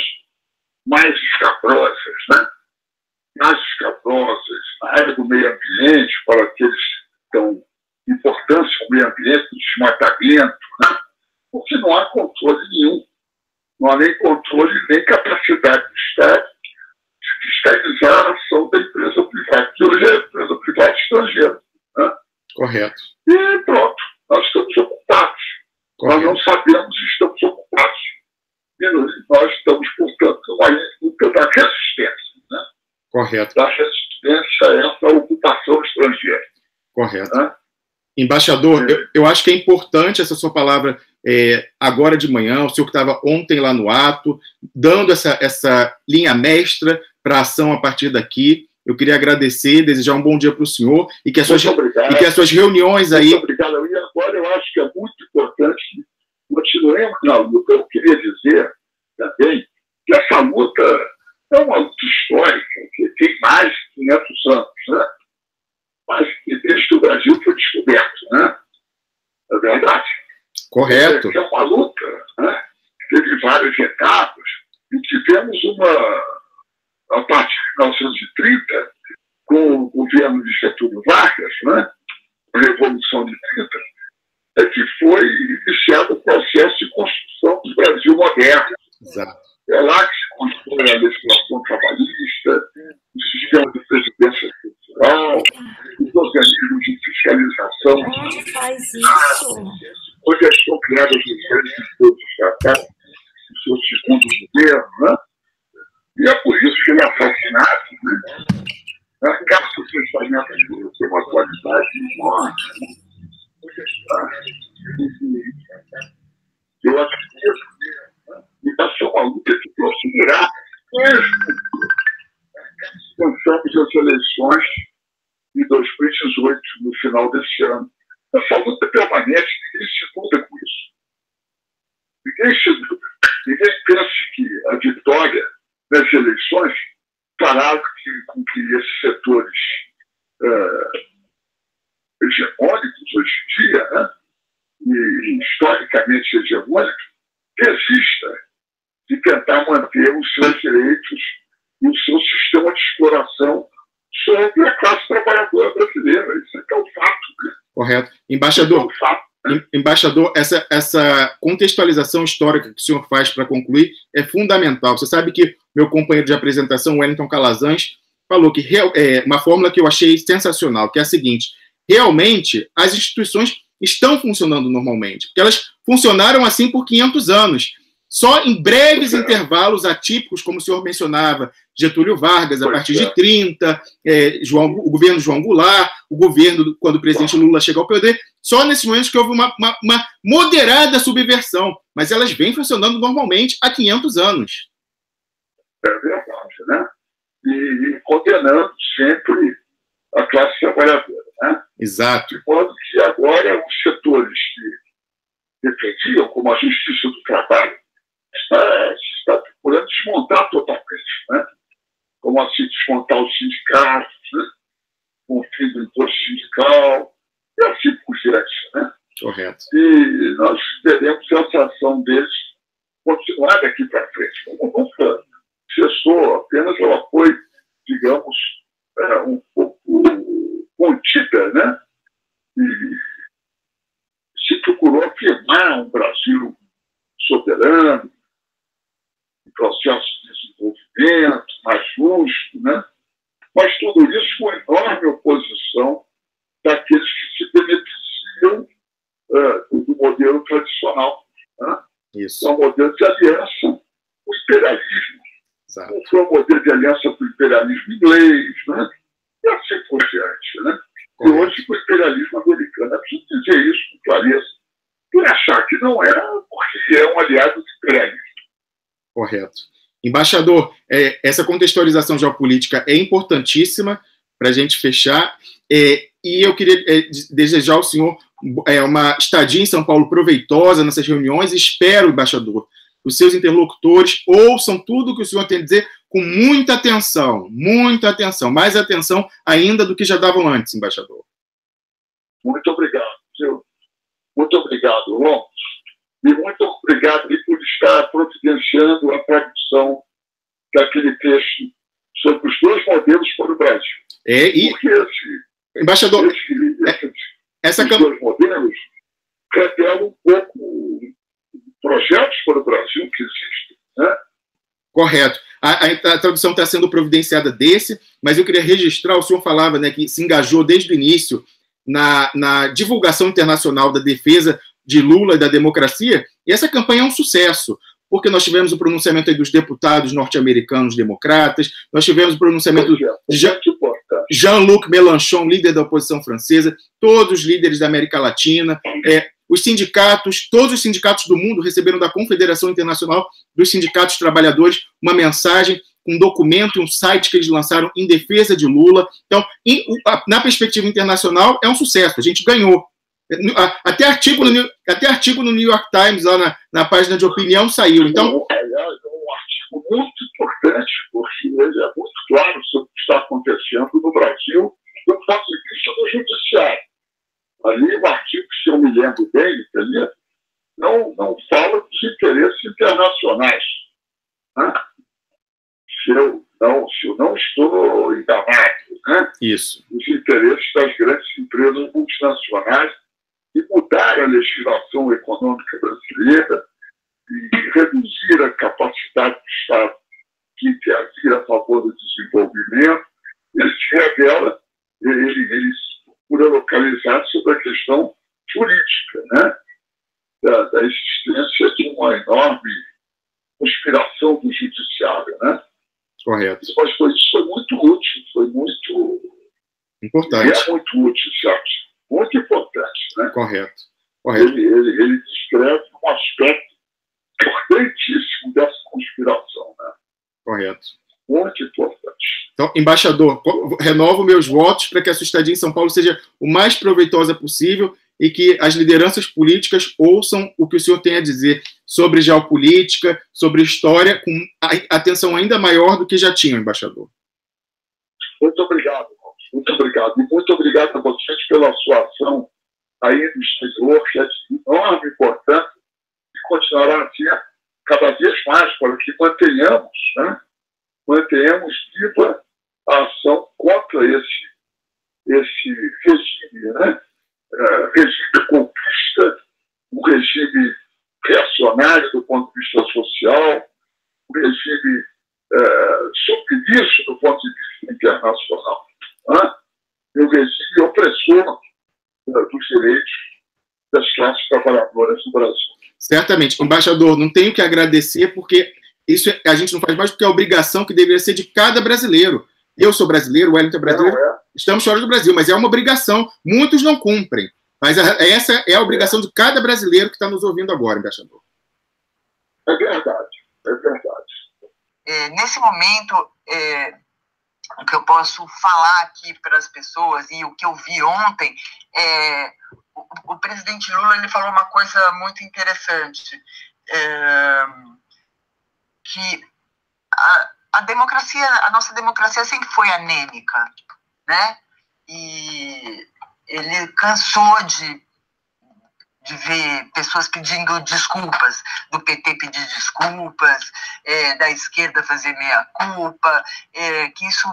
mais escabrosas, né? Mais escabrosas na área do meio ambiente, para aqueles que dão importância ao meio ambiente, do desmatamento, né? Porque não há controle nenhum. Não há nem controle, nem capacidade do Estado de fiscalizar a ação da empresa privada, que hoje é a empresa privada estrangeira. Né? Correto. E pronto, nós estamos ocupados. Correto. Nós não sabemos e estamos ocupados. E nós estamos, portanto, numa luta da resistência. Né? Correto. Da resistência a essa ocupação estrangeira. Correto. Né? Embaixador, eu acho que é importante essa sua palavra agora de manhã, o senhor que estava ontem lá no ato, dando essa linha mestra para a ação a partir daqui. Eu queria agradecer, desejar um bom dia para o senhor e que as suas reuniões aí... Muito obrigado. E agora eu acho que é muito importante que continuemos na luta. Eu queria dizer também que essa luta é uma luta histórica, que tem mais de 500 anos, né? Mas que desde que o Brasil foi descoberto, né? É verdade. Correto. É uma luta, né? Teve várias etapas e tivemos a partir de 1930, com o governo de Getúlio Vargas, né? A Revolução de 30, que foi iniciado o processo de construção do Brasil moderno. Exato. É lá que se constrói a legislação trabalhista, o sistema de previdência social, os organismos de fiscalização. Onde faz isso? Hoje estão criadas as diferentes estatais, o seu segundo governo, né? E é por isso que ele é assassinado, né? A carta do testamento dele tem uma qualidade enorme. Eu acredito que vai ser uma luta que prosseguirá mesmo. Pensamos as eleições de 2018, no final desse ano. Essa luta é permanente, ninguém se luta com isso. Ninguém pensa que a vitória nas eleições fará com que esses setores hegemônicos hoje em dia, né, e historicamente hegemônicos, desista de tentar manter os seus direitos e o seu sistema de exploração sobre a classe trabalhadora brasileira. Isso é um fato. Né? Correto. Embaixador, embaixador, essa contextualização histórica que o senhor faz para concluir é fundamental. Você sabe que meu companheiro de apresentação, Wellington Calazans, falou que uma fórmula que eu achei sensacional, que é a seguinte: realmente as instituições estão funcionando normalmente, porque elas funcionaram assim por 500 anos. Só em breves intervalos atípicos, como o senhor mencionava, Getúlio Vargas, a partir de 30, o governo João Goulart, o governo, quando o presidente Lula chega ao poder, só nesses momentos que houve uma moderada subversão, mas elas vêm funcionando normalmente há 500 anos. É verdade, né? E condenando sempre a classe trabalhadora, né? Exato. De modo que agora os setores que defendiam, como a Justiça do Trabalho, está procurando desmontar totalmente, né? Como assim desmontar os sindicatos, né? Com o fim do imposto sindical, e assim por diante, né? Correto. E nós teremos essa ação deles continuar daqui para frente. Como nunca cessou, apenas ela foi, digamos, um pouco contida, né? E se procurou afirmar um Brasil soberano, um processo de desenvolvimento mais justo, né? Mas tudo isso com enorme oposição daqueles que se beneficiam do modelo tradicional, né? Isso. É um modelo de aliança com o imperialismo. Exato. Não foi um modelo de aliança com o imperialismo inglês, né? E assim por diante, né? E hoje com o imperialismo americano. É preciso dizer isso com clareza. E achar que não é, porque é um aliado do imperialismo. Correto. Embaixador, essa contextualização geopolítica é importantíssima para a gente fechar. E eu queria desejar ao senhor uma estadia em São Paulo proveitosa nessas reuniões. Espero, embaixador, os seus interlocutores ouçam tudo o que o senhor tem a dizer com muita atenção, mais atenção ainda do que já davam antes, embaixador. Muito obrigado, senhor. Muito obrigado, Ron. E muito obrigado por estar providenciando a tradução daquele texto sobre os dois modelos para o Brasil. Porque embaixador, esses dois modelos revelam um pouco projetos para o Brasil que existem, né? Correto. A tradução está sendo providenciada desse, mas eu queria registrar, o senhor falava, né, que se engajou desde o início na divulgação internacional da defesa de Lula e da democracia, e essa campanha é um sucesso, porque nós tivemos o pronunciamento aí dos deputados norte-americanos democratas, nós tivemos o pronunciamento de Jean-Luc Mélenchon, líder da oposição francesa, todos os líderes da América Latina, os sindicatos, todos os sindicatos do mundo receberam da Confederação Internacional dos Sindicatos Trabalhadores uma mensagem, um documento, um site que eles lançaram em defesa de Lula. Então, na perspectiva internacional, é um sucesso, a gente ganhou. Até artigo no New York Times, lá na página de opinião, saiu. Então, aliás, é um artigo muito importante, porque ele é muito claro sobre o que está acontecendo no Brasil do ponto de vista do judiciário. Ali, o artigo, se eu me lembro bem, não fala dos interesses internacionais. Né? Se eu não estou enganado, né? Isso. Os interesses das grandes empresas multinacionais e mudar a legislação econômica brasileira e reduzir a capacidade do Estado de intervir a favor do desenvolvimento. Ele se revela, ele procura localizar sobre a questão jurídica, né? Da existência de uma enorme conspiração do judiciário, né? Correto. Mas isso foi muito útil, foi muito importante. É muito útil, certo? Muito importante, né? Correto. Ele descreve um aspecto importantíssimo dessa conspiração, né? Correto. Muito importante. Então, embaixador, renovo meus votos para que a sua estadia em São Paulo seja o mais proveitosa possível e que as lideranças políticas ouçam o que o senhor tem a dizer sobre geopolítica, sobre história, com atenção ainda maior do que já tinham, embaixador. Muito obrigado, muito obrigado. E muito obrigado a vocês pela sua ação aí no exterior, que é de enorme importância e continuará a ser cada vez mais para que mantenhamos, né, mantenhamos viva a ação contra esse regime, né? Regime golpista, um regime reacionário do ponto de vista social, um regime submisso do ponto de vista internacional, né? E um regime opressor dos direitos das classes trabalhadoras do Brasil. Certamente. Embaixador, não tenho que agradecer, porque isso a gente não faz mais porque é a obrigação que deveria ser de cada brasileiro. Eu sou brasileiro, o Wellington é brasileiro, estamos fora do Brasil, mas é uma obrigação. Muitos não cumprem. Mas essa é a obrigação de cada brasileiro que está nos ouvindo agora, embaixador. É verdade, é verdade. Nesse momento, o que eu posso falar aqui para as pessoas e o que eu vi ontem, o presidente Lula ele falou uma coisa muito interessante, que a nossa democracia sempre foi anêmica, né? E ele cansou de ver pessoas pedindo desculpas, do PT pedir desculpas, da esquerda fazer meia-culpa, que isso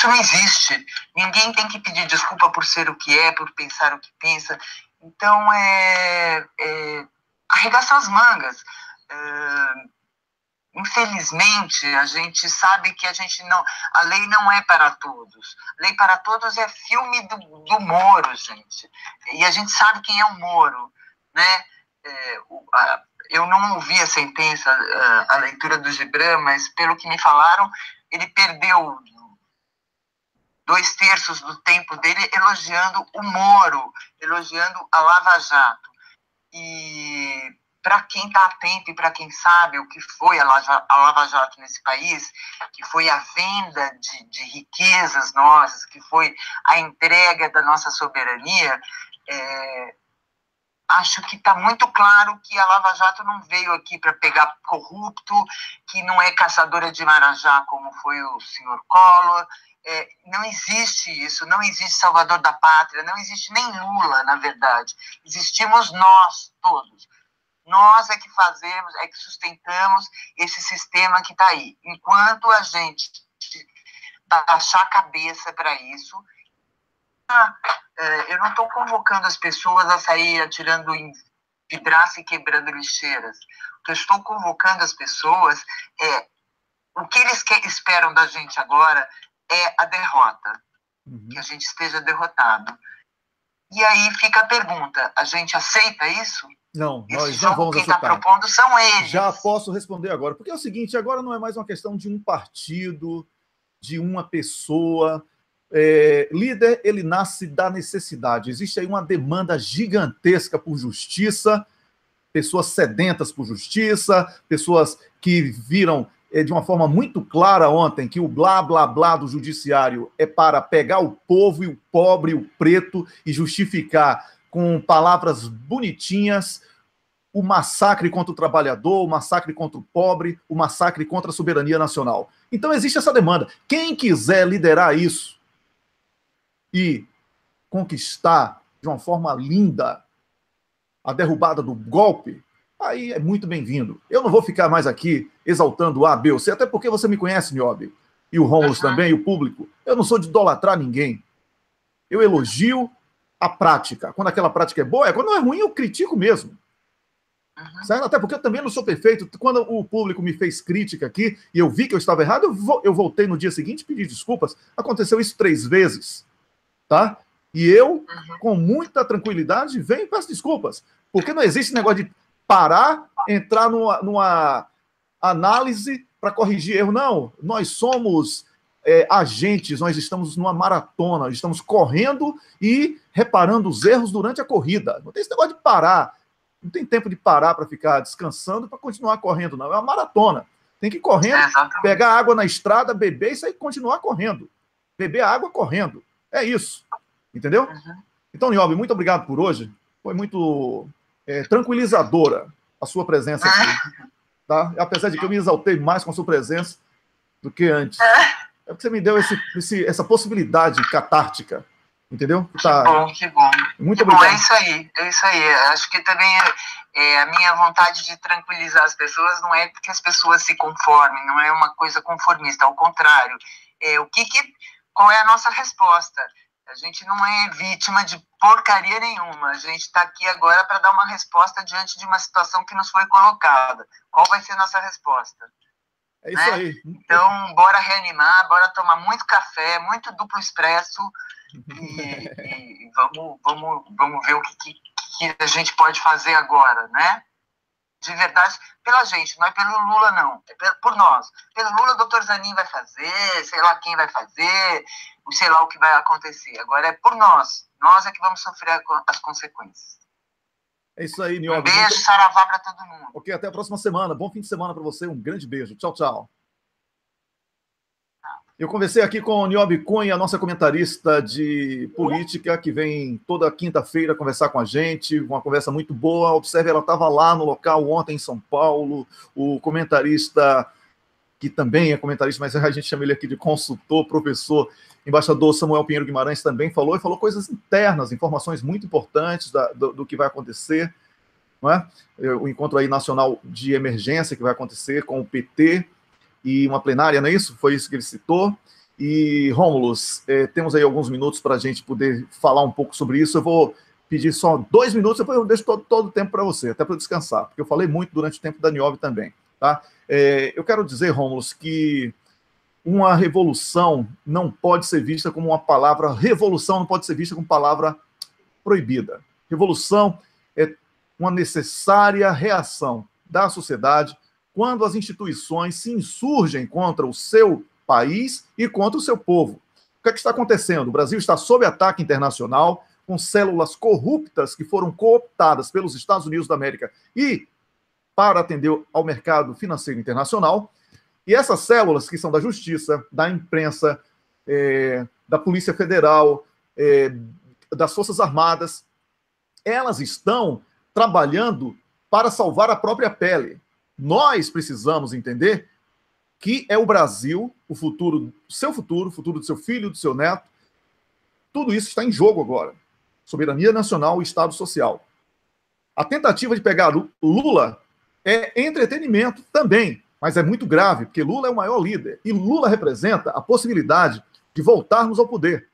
não existe. Ninguém tem que pedir desculpa por ser o que é, por pensar o que pensa. Então, arregaçar as mangas. Infelizmente, a gente sabe que a lei não é para todos. Lei para todos é filme do Moro, gente. E a gente sabe quem é o Moro, né? Eu não ouvi a sentença, a leitura do Gibran, mas pelo que me falaram, ele perdeu 2/3 do tempo dele elogiando o Moro, elogiando a Lava Jato. E para quem está atento e para quem sabe o que foi a Lava Jato nesse país, que foi a venda de riquezas nossas, que foi a entrega da nossa soberania, acho que está muito claro que a Lava Jato não veio aqui para pegar corrupto, que não é caçadora de marajá como foi o senhor Collor. Não existe isso, não existe salvador da pátria, não existe nem Lula, na verdade. Existimos nós todos. Nós é que fazemos, é que sustentamos esse sistema que está aí. Enquanto a gente baixar a cabeça para isso, eu não estou convocando as pessoas a sair atirando em vidraça e quebrando lixeiras. O que eu estou convocando as pessoas o que eles esperam da gente agora é a derrota, que a gente esteja derrotado. E aí fica a pergunta, a gente aceita isso? Não, nós não vamos quem aceitar. Quem está propondo são eles. Já posso responder agora, porque é o seguinte, agora não é mais uma questão de um partido, de uma pessoa. Líder, ele nasce da necessidade. Existe aí uma demanda gigantesca por justiça, pessoas sedentas por justiça, pessoas que viram de uma forma muito clara ontem que o blá, blá, blá do judiciário é para pegar o povo e o pobre e o preto e justificar com palavras bonitinhas o massacre contra o trabalhador, o massacre contra o pobre, o massacre contra a soberania nacional. Então existe essa demanda. Quem quiser liderar isso e conquistar de uma forma linda a derrubada do golpe, aí é muito bem-vindo. Eu não vou ficar mais aqui exaltando A, B ou C, até porque você me conhece, Niobe, e o Rômulo também, e o público. Eu não sou de idolatrar ninguém. Eu elogio a prática. Quando aquela prática é boa, quando não é ruim, eu critico mesmo. Certo? Até porque eu também não sou perfeito. Quando o público me fez crítica aqui e eu vi que eu estava errado, eu voltei no dia seguinte e pedi desculpas. Aconteceu isso 3 vezes. Tá? E eu, com muita tranquilidade, venho e peço desculpas. Porque não existe negócio de parar, entrar numa análise para corrigir erro. Não, nós somos agentes, nós estamos numa maratona, estamos correndo e reparando os erros durante a corrida. Não tem esse negócio de parar. Não tem tempo de parar para ficar descansando para continuar correndo, não. É uma maratona. Tem que ir correndo, pegar água na estrada, beber e sair continuar correndo. Beber água correndo. É isso. Entendeu? Então, Niobe, muito obrigado por hoje. Foi muito tranquilizadora a sua presença aqui. Tá? Apesar de que eu me exaltei mais com a sua presença do que antes. É porque você me deu essa possibilidade catártica. Entendeu? Tá... Que bom. Muito obrigado. É isso aí. Acho que também a minha vontade de tranquilizar as pessoas não é que as pessoas se conformem, não é uma coisa conformista, ao contrário. Qual é a nossa resposta? A gente não é vítima de porcaria nenhuma. A gente está aqui agora para dar uma resposta diante de uma situação que nos foi colocada. Qual vai ser a nossa resposta? É isso aí. Então, bora reanimar, bora tomar muito café, muito duplo expresso e vamos ver o que a gente pode fazer agora, né? De verdade, pela gente, não é pelo Lula, não. É por nós. Pelo Lula, o doutor Zanin vai fazer, sei lá quem vai fazer, sei lá o que vai acontecer. Agora é por nós. Nós é que vamos sofrer as consequências. É isso aí, Niobe. Um beijo, saravá para todo mundo. Ok, até a próxima semana. Bom fim de semana para você. Um grande beijo. Tchau, tchau. Eu conversei aqui com o Niobe Cunha, a nossa comentarista de política, que vem toda quinta-feira conversar com a gente. Uma conversa muito boa. Observe, ela estava lá no local ontem em São Paulo. O comentarista, que também é comentarista, mas a gente chama ele aqui de consultor, professor, embaixador Samuel Pinheiro Guimarães também falou, e falou coisas internas, informações muito importantes do que vai acontecer, não é? O encontro aí nacional de emergência que vai acontecer com o PT e uma plenária, não é isso? Foi isso que ele citou. E, Rômulus, temos aí alguns minutos para a gente poder falar um pouco sobre isso. Eu vou pedir só 2 minutos, depois eu deixo todo o tempo para você, até para descansar, porque eu falei muito durante o tempo da Niobe também, tá? Eu quero dizer, Rômulus, que uma revolução não pode ser vista como uma palavra... Revolução não pode ser vista como palavra proibida. Revolução é uma necessária reação da sociedade quando as instituições se insurgem contra o seu país e contra o seu povo. O que é que está acontecendo? O Brasil está sob ataque internacional, com células corruptas que foram cooptadas pelos Estados Unidos da América e para atender ao mercado financeiro internacional. E essas células, que são da Justiça, da imprensa, da Polícia Federal, das Forças Armadas, elas estão trabalhando para salvar a própria pele. Nós precisamos entender que é o Brasil, o futuro, seu futuro, o futuro do seu filho, do seu neto. Tudo isso está em jogo agora. Soberania nacional e Estado social. A tentativa de pegar Lula é entretenimento também, mas é muito grave, porque Lula é o maior líder. E Lula representa a possibilidade de voltarmos ao poder.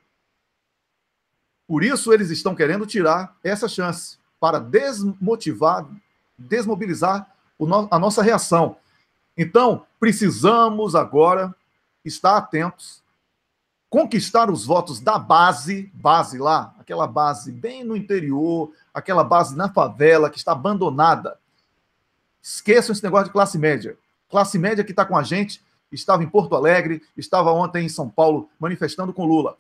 Por isso, eles estão querendo tirar essa chance para desmobilizar a nossa reação. Então, precisamos agora estar atentos, conquistar os votos da base lá, aquela base bem no interior, aquela base na favela que está abandonada. Esqueçam esse negócio de classe média. Classe média que está com a gente, estava em Porto Alegre, estava ontem em São Paulo manifestando com Lula.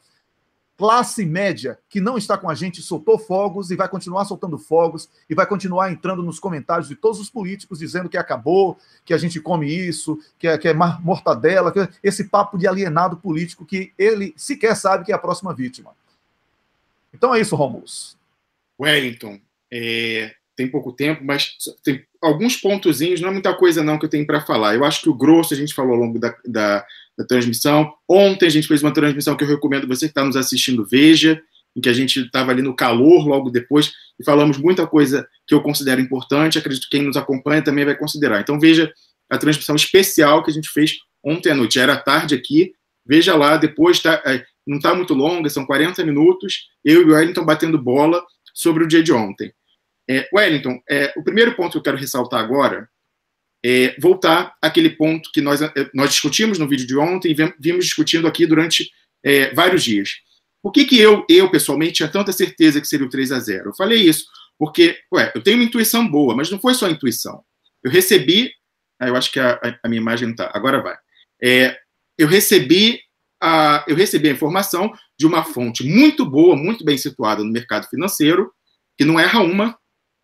Classe média que não está com a gente soltou fogos e vai continuar soltando fogos e vai continuar entrando nos comentários de todos os políticos dizendo que acabou, que a gente come isso, que é mortadela, que esse papo de alienado político que ele sequer sabe que é a próxima vítima. Então é isso, Rômulus. Wellington, tem pouco tempo, mas tem alguns pontozinhos, não é muita coisa não que eu tenho para falar. Eu acho que o grosso a gente falou ao longo da transmissão. Ontem a gente fez uma transmissão que eu recomendo você que está nos assistindo, veja, em que a gente estava ali no calor logo depois e falamos muita coisa que eu considero importante, acredito que quem nos acompanha também vai considerar. Então veja a transmissão especial que a gente fez ontem à noite. Já era tarde aqui, veja lá, depois não está muito longa, são 40 minutos, eu e o Wellington batendo bola sobre o dia de ontem. Wellington, o primeiro ponto que eu quero ressaltar agora é voltar àquele ponto que nós discutimos no vídeo de ontem e vimos discutindo aqui durante vários dias. Por que eu pessoalmente tinha tanta certeza que seria o 3-0? Eu falei isso porque, eu tenho uma intuição boa, mas não foi só intuição. Eu recebi, eu acho que a minha imagem não está, agora vai. Eu recebi a informação de uma fonte muito boa, muito bem situada no mercado financeiro, que não erra uma,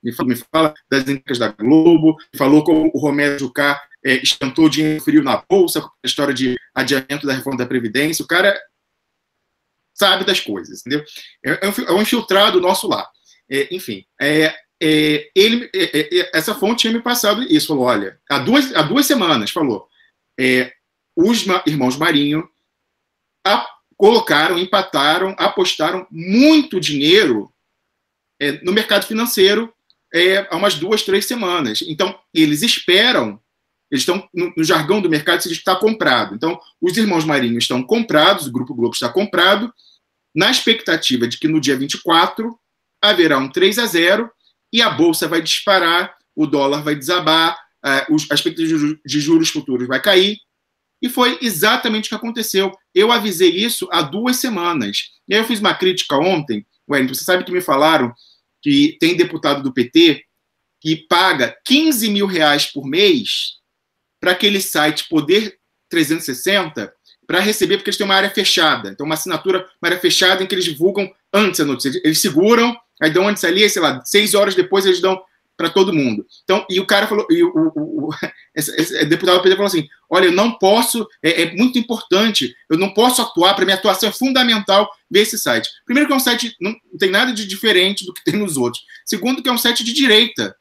me fala das encrencas da Globo, falou com o Romero Jucá esquentou dinheiro frio na bolsa, a história de adiamento da reforma da Previdência. O cara sabe das coisas, entendeu? É um infiltrado nosso lá. Enfim, essa fonte tinha me passado isso, falou, olha, há duas semanas, falou, os irmãos Marinho colocaram, empataram, apostaram muito dinheiro no mercado financeiro há umas 2-3 semanas. Então, eles esperam, eles estão, no jargão do mercado, se diz que está comprado. Então, os irmãos Marinho estão comprados, o Grupo Globo está comprado, na expectativa de que no dia 24 haverá um 3-0 e a Bolsa vai disparar, o dólar vai desabar, a expectativa de juros futuros vai cair. E foi exatamente o que aconteceu. Eu avisei isso há 2 semanas. E aí eu fiz uma crítica ontem. Wellington, você sabe que me falaram que tem deputado do PT que paga R$15 mil por mês para aquele site Poder 360 para receber, porque eles têm uma área fechada. Então, uma assinatura, uma área fechada em que eles divulgam antes a notícia. Eles seguram, aí dão antes ali, sei lá, 6 horas depois eles dão para todo mundo. Então, e o cara falou, esse deputado do PT falou assim, olha, eu não posso, é muito importante, eu não posso atuar, para minha atuação é fundamental ver esse site. Primeiro que é um site, não tem nada de diferente do que tem nos outros. Segundo que é um site de direita.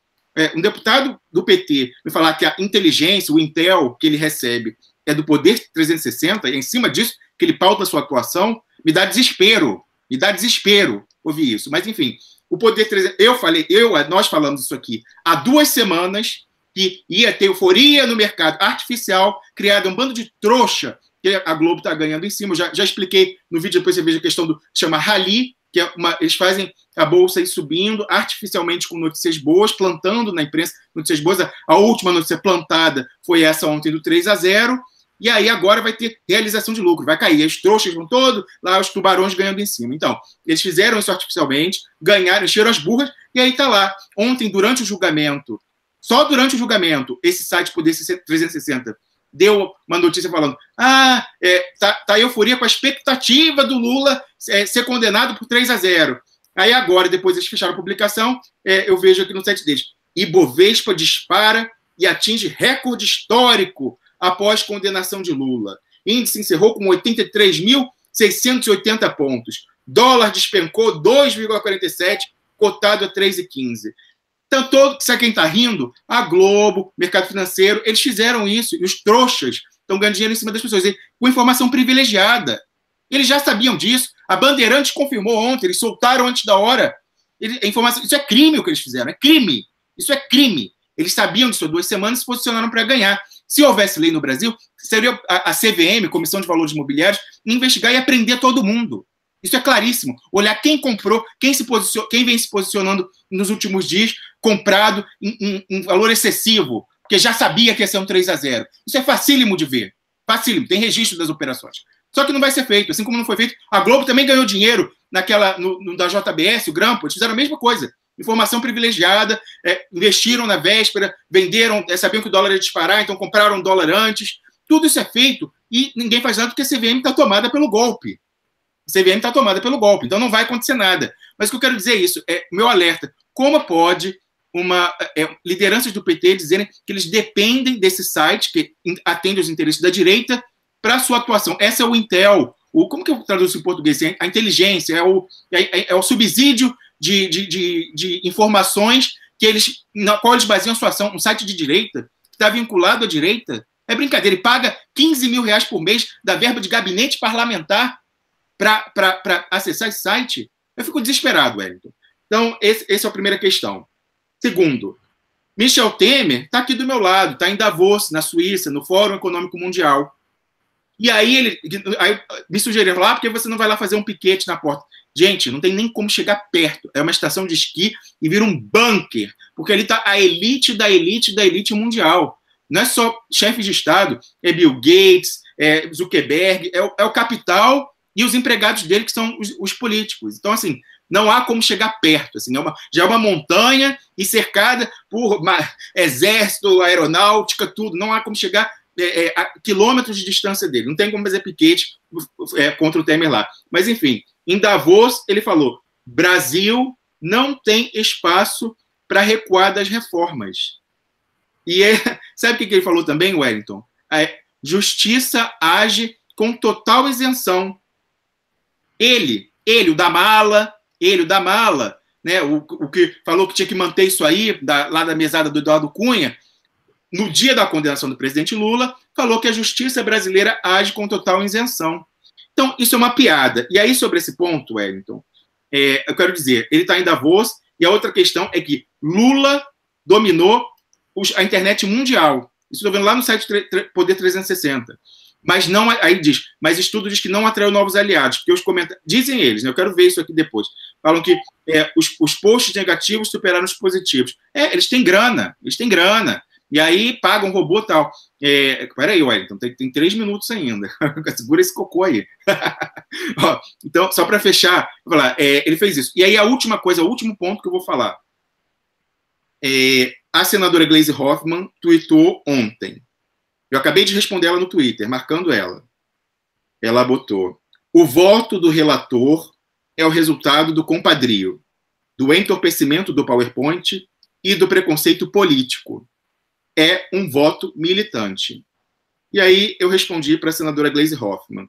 Um deputado do PT me falar que a inteligência, o Intel que ele recebe é do Poder 360, e é em cima disso que ele pauta a sua atuação, me dá desespero ouvir isso. Mas, enfim, o Poder 360, nós falamos isso aqui há 2 semanas, que ia ter euforia no mercado artificial, criado um bando de trouxa que a Globo está ganhando em cima. Eu já expliquei no vídeo, depois você veja a questão do chama rally, que eles fazem a bolsa ir subindo artificialmente com notícias boas, plantando na imprensa notícias boas. A última notícia plantada foi essa ontem do 3-0, e aí agora vai ter realização de lucro, vai cair. Os trouxas vão todos, lá os tubarões ganhando em cima. Então, eles fizeram isso artificialmente, ganharam, encheram as burras, e aí está lá. Ontem, durante o julgamento, só durante o julgamento, esse site Poder 360 deu uma notícia falando tá euforia com a expectativa do Lula ser condenado por 3-0. Aí agora, depois eles fecharam a publicação, eu vejo aqui no site deles, Ibovespa dispara e atinge recorde histórico após condenação de Lula. Índice encerrou com 83.680 pontos. Dólar despencou 2,47, cotado a 3,15. Então, sabe quem está rindo? A Globo, mercado financeiro, eles fizeram isso. E os trouxas estão ganhando dinheiro em cima das pessoas, com informação privilegiada. Eles já sabiam disso. A Bandeirantes confirmou ontem, eles soltaram antes da hora. Isso é crime o que eles fizeram, é crime. Isso é crime. Eles sabiam disso há 2 semanas e se posicionaram para ganhar. Se houvesse lei no Brasil, seria a CVM, Comissão de Valores Imobiliários, investigar e prender todo mundo. Isso é claríssimo. Olhar quem comprou, quem vem se posicionando nos últimos dias, comprado em valor excessivo, porque já sabia que ia ser um 3-0. Isso é facílimo de ver. Facílimo, tem registro das operações. Só que não vai ser feito. Assim como não foi feito, a Globo também ganhou dinheiro da JBS, o Grampo, eles fizeram a mesma coisa. Informação privilegiada, investiram na véspera, venderam, sabiam que o dólar ia disparar, então compraram dólar antes. Tudo isso é feito e ninguém faz nada porque a CVM está tomada pelo golpe. A CVM está tomada pelo golpe, então não vai acontecer nada. Mas o que eu quero dizer é isso, meu alerta. Como pode lideranças do PT dizerem que eles dependem desse site que atende aos interesses da direita para sua atuação? Essa é o Intel. Como que eu traduzo em português? A inteligência, é o subsídio de informações na qual eles baseiam a sua ação. Um site de direita que está vinculado à direita. É brincadeira. Ele paga R$15 mil por mês da verba de gabinete parlamentar para acessar esse site. Eu fico desesperado, Wellington. Então, essa é a primeira questão. Segundo, Michel Temer está aqui do meu lado, está em Davos, na Suíça, no Fórum Econômico Mundial. E aí me sugeriram lá, porque você não vai lá fazer um piquete na porta? Gente, não tem nem como chegar perto. É uma estação de esqui e vira um bunker, porque ali está a elite da elite da elite mundial. Não é só chefe de Estado, é Bill Gates, é Zuckerberg, é o capital e os empregados dele, que são os políticos. Então, assim, não há como chegar perto. Assim, já é uma montanha e cercada por exército, aeronáutica, tudo. Não há como chegar a quilômetros de distância dele. Não tem como fazer piquete contra o Temer lá. Mas, enfim, em Davos, ele falou: Brasil não tem espaço para recuar das reformas. E sabe o que ele falou também, Wellington? Justiça age com total isenção. Ele, o da mala, né, o que falou que tinha que manter isso aí, lá da mesada do Eduardo Cunha, no dia da condenação do presidente Lula, falou que a justiça brasileira age com total isenção. Então, isso é uma piada. E aí, sobre esse ponto, Wellington, eu quero dizer, ele está em Davos, e a outra questão é que Lula dominou a internet mundial. Isso estou vendo lá no site Poder 360. Mas não, aí diz, mas estudo diz que não atraiu novos aliados, porque os comentários, dizem eles, né, eu quero ver isso aqui depois, falam que os posts negativos superaram os positivos. Eles têm grana, e aí pagam um robô e tal. Peraí, Wellington, tem 3 minutos ainda, segura esse cocô aí. Ó, então, só para fechar, vou falar, ele fez isso. E aí a última coisa, o último ponto que eu vou falar, a senadora Gleisi Hoffmann tweetou ontem. Eu acabei de responder ela no Twitter, marcando ela. Ela botou: o voto do relator é o resultado do compadrio, do entorpecimento do PowerPoint e do preconceito político. É um voto militante. E aí eu respondi para a senadora Gleisi Hoffmann.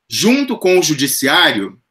Junto com o judiciário,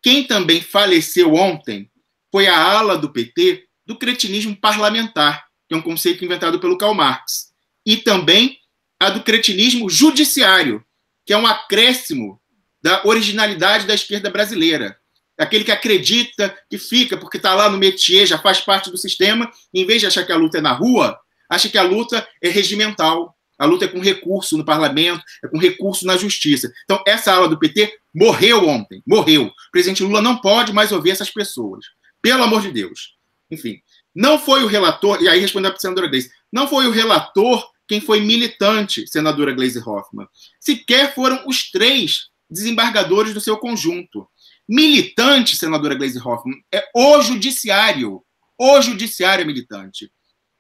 quem também faleceu ontem foi a ala do PT do cretinismo parlamentar, que é um conceito inventado pelo Karl Marx, e também a do cretinismo judiciário, que é um acréscimo da originalidade da esquerda brasileira. Aquele que acredita, que fica, porque está lá no métier, já faz parte do sistema, e em vez de achar que a luta é na rua, acha que a luta é regimental, a luta é com recurso no parlamento, é com recurso na justiça. Então, essa ala do PT morreu ontem, morreu. O presidente Lula não pode mais ouvir essas pessoas. Pelo amor de Deus. Enfim, não foi o relator, e aí respondendo para a senadora Gleisi, não foi o relator quem foi militante, senadora Gleisi Hoffmann. Sequer foram os 3 desembargadores do seu conjunto. Militante, senadora Gleisi Hoffmann, é o judiciário. O judiciário é militante.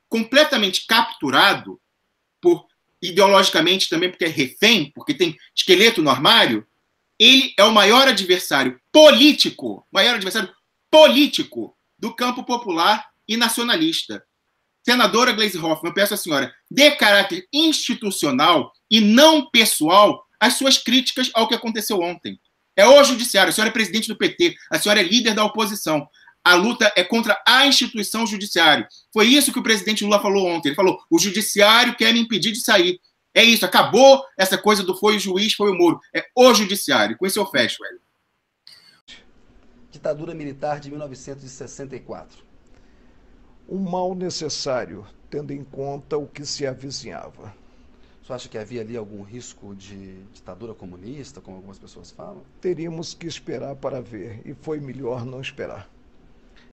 Completamente capturado, ideologicamente também, porque é refém, porque tem esqueleto no armário, ele é o maior adversário político do campo popular e nacionalista. Senadora Gleisi Hoffmann, eu peço à senhora, dê caráter institucional e não pessoal às suas críticas ao que aconteceu ontem. É o judiciário, a senhora é presidente do PT, a senhora é líder da oposição. A luta é contra a instituição judiciário. Foi isso que o presidente Lula falou ontem. Ele falou, o judiciário quer me impedir de sair. É isso, acabou essa coisa do foi o juiz, foi o Moro. É o judiciário. Com isso eu fecho, velho. Ditadura militar de 1964. Um mal necessário, tendo em conta o que se avizinhava. Você acha que havia ali algum risco de ditadura comunista, como algumas pessoas falam? Teríamos que esperar para ver, e foi melhor não esperar.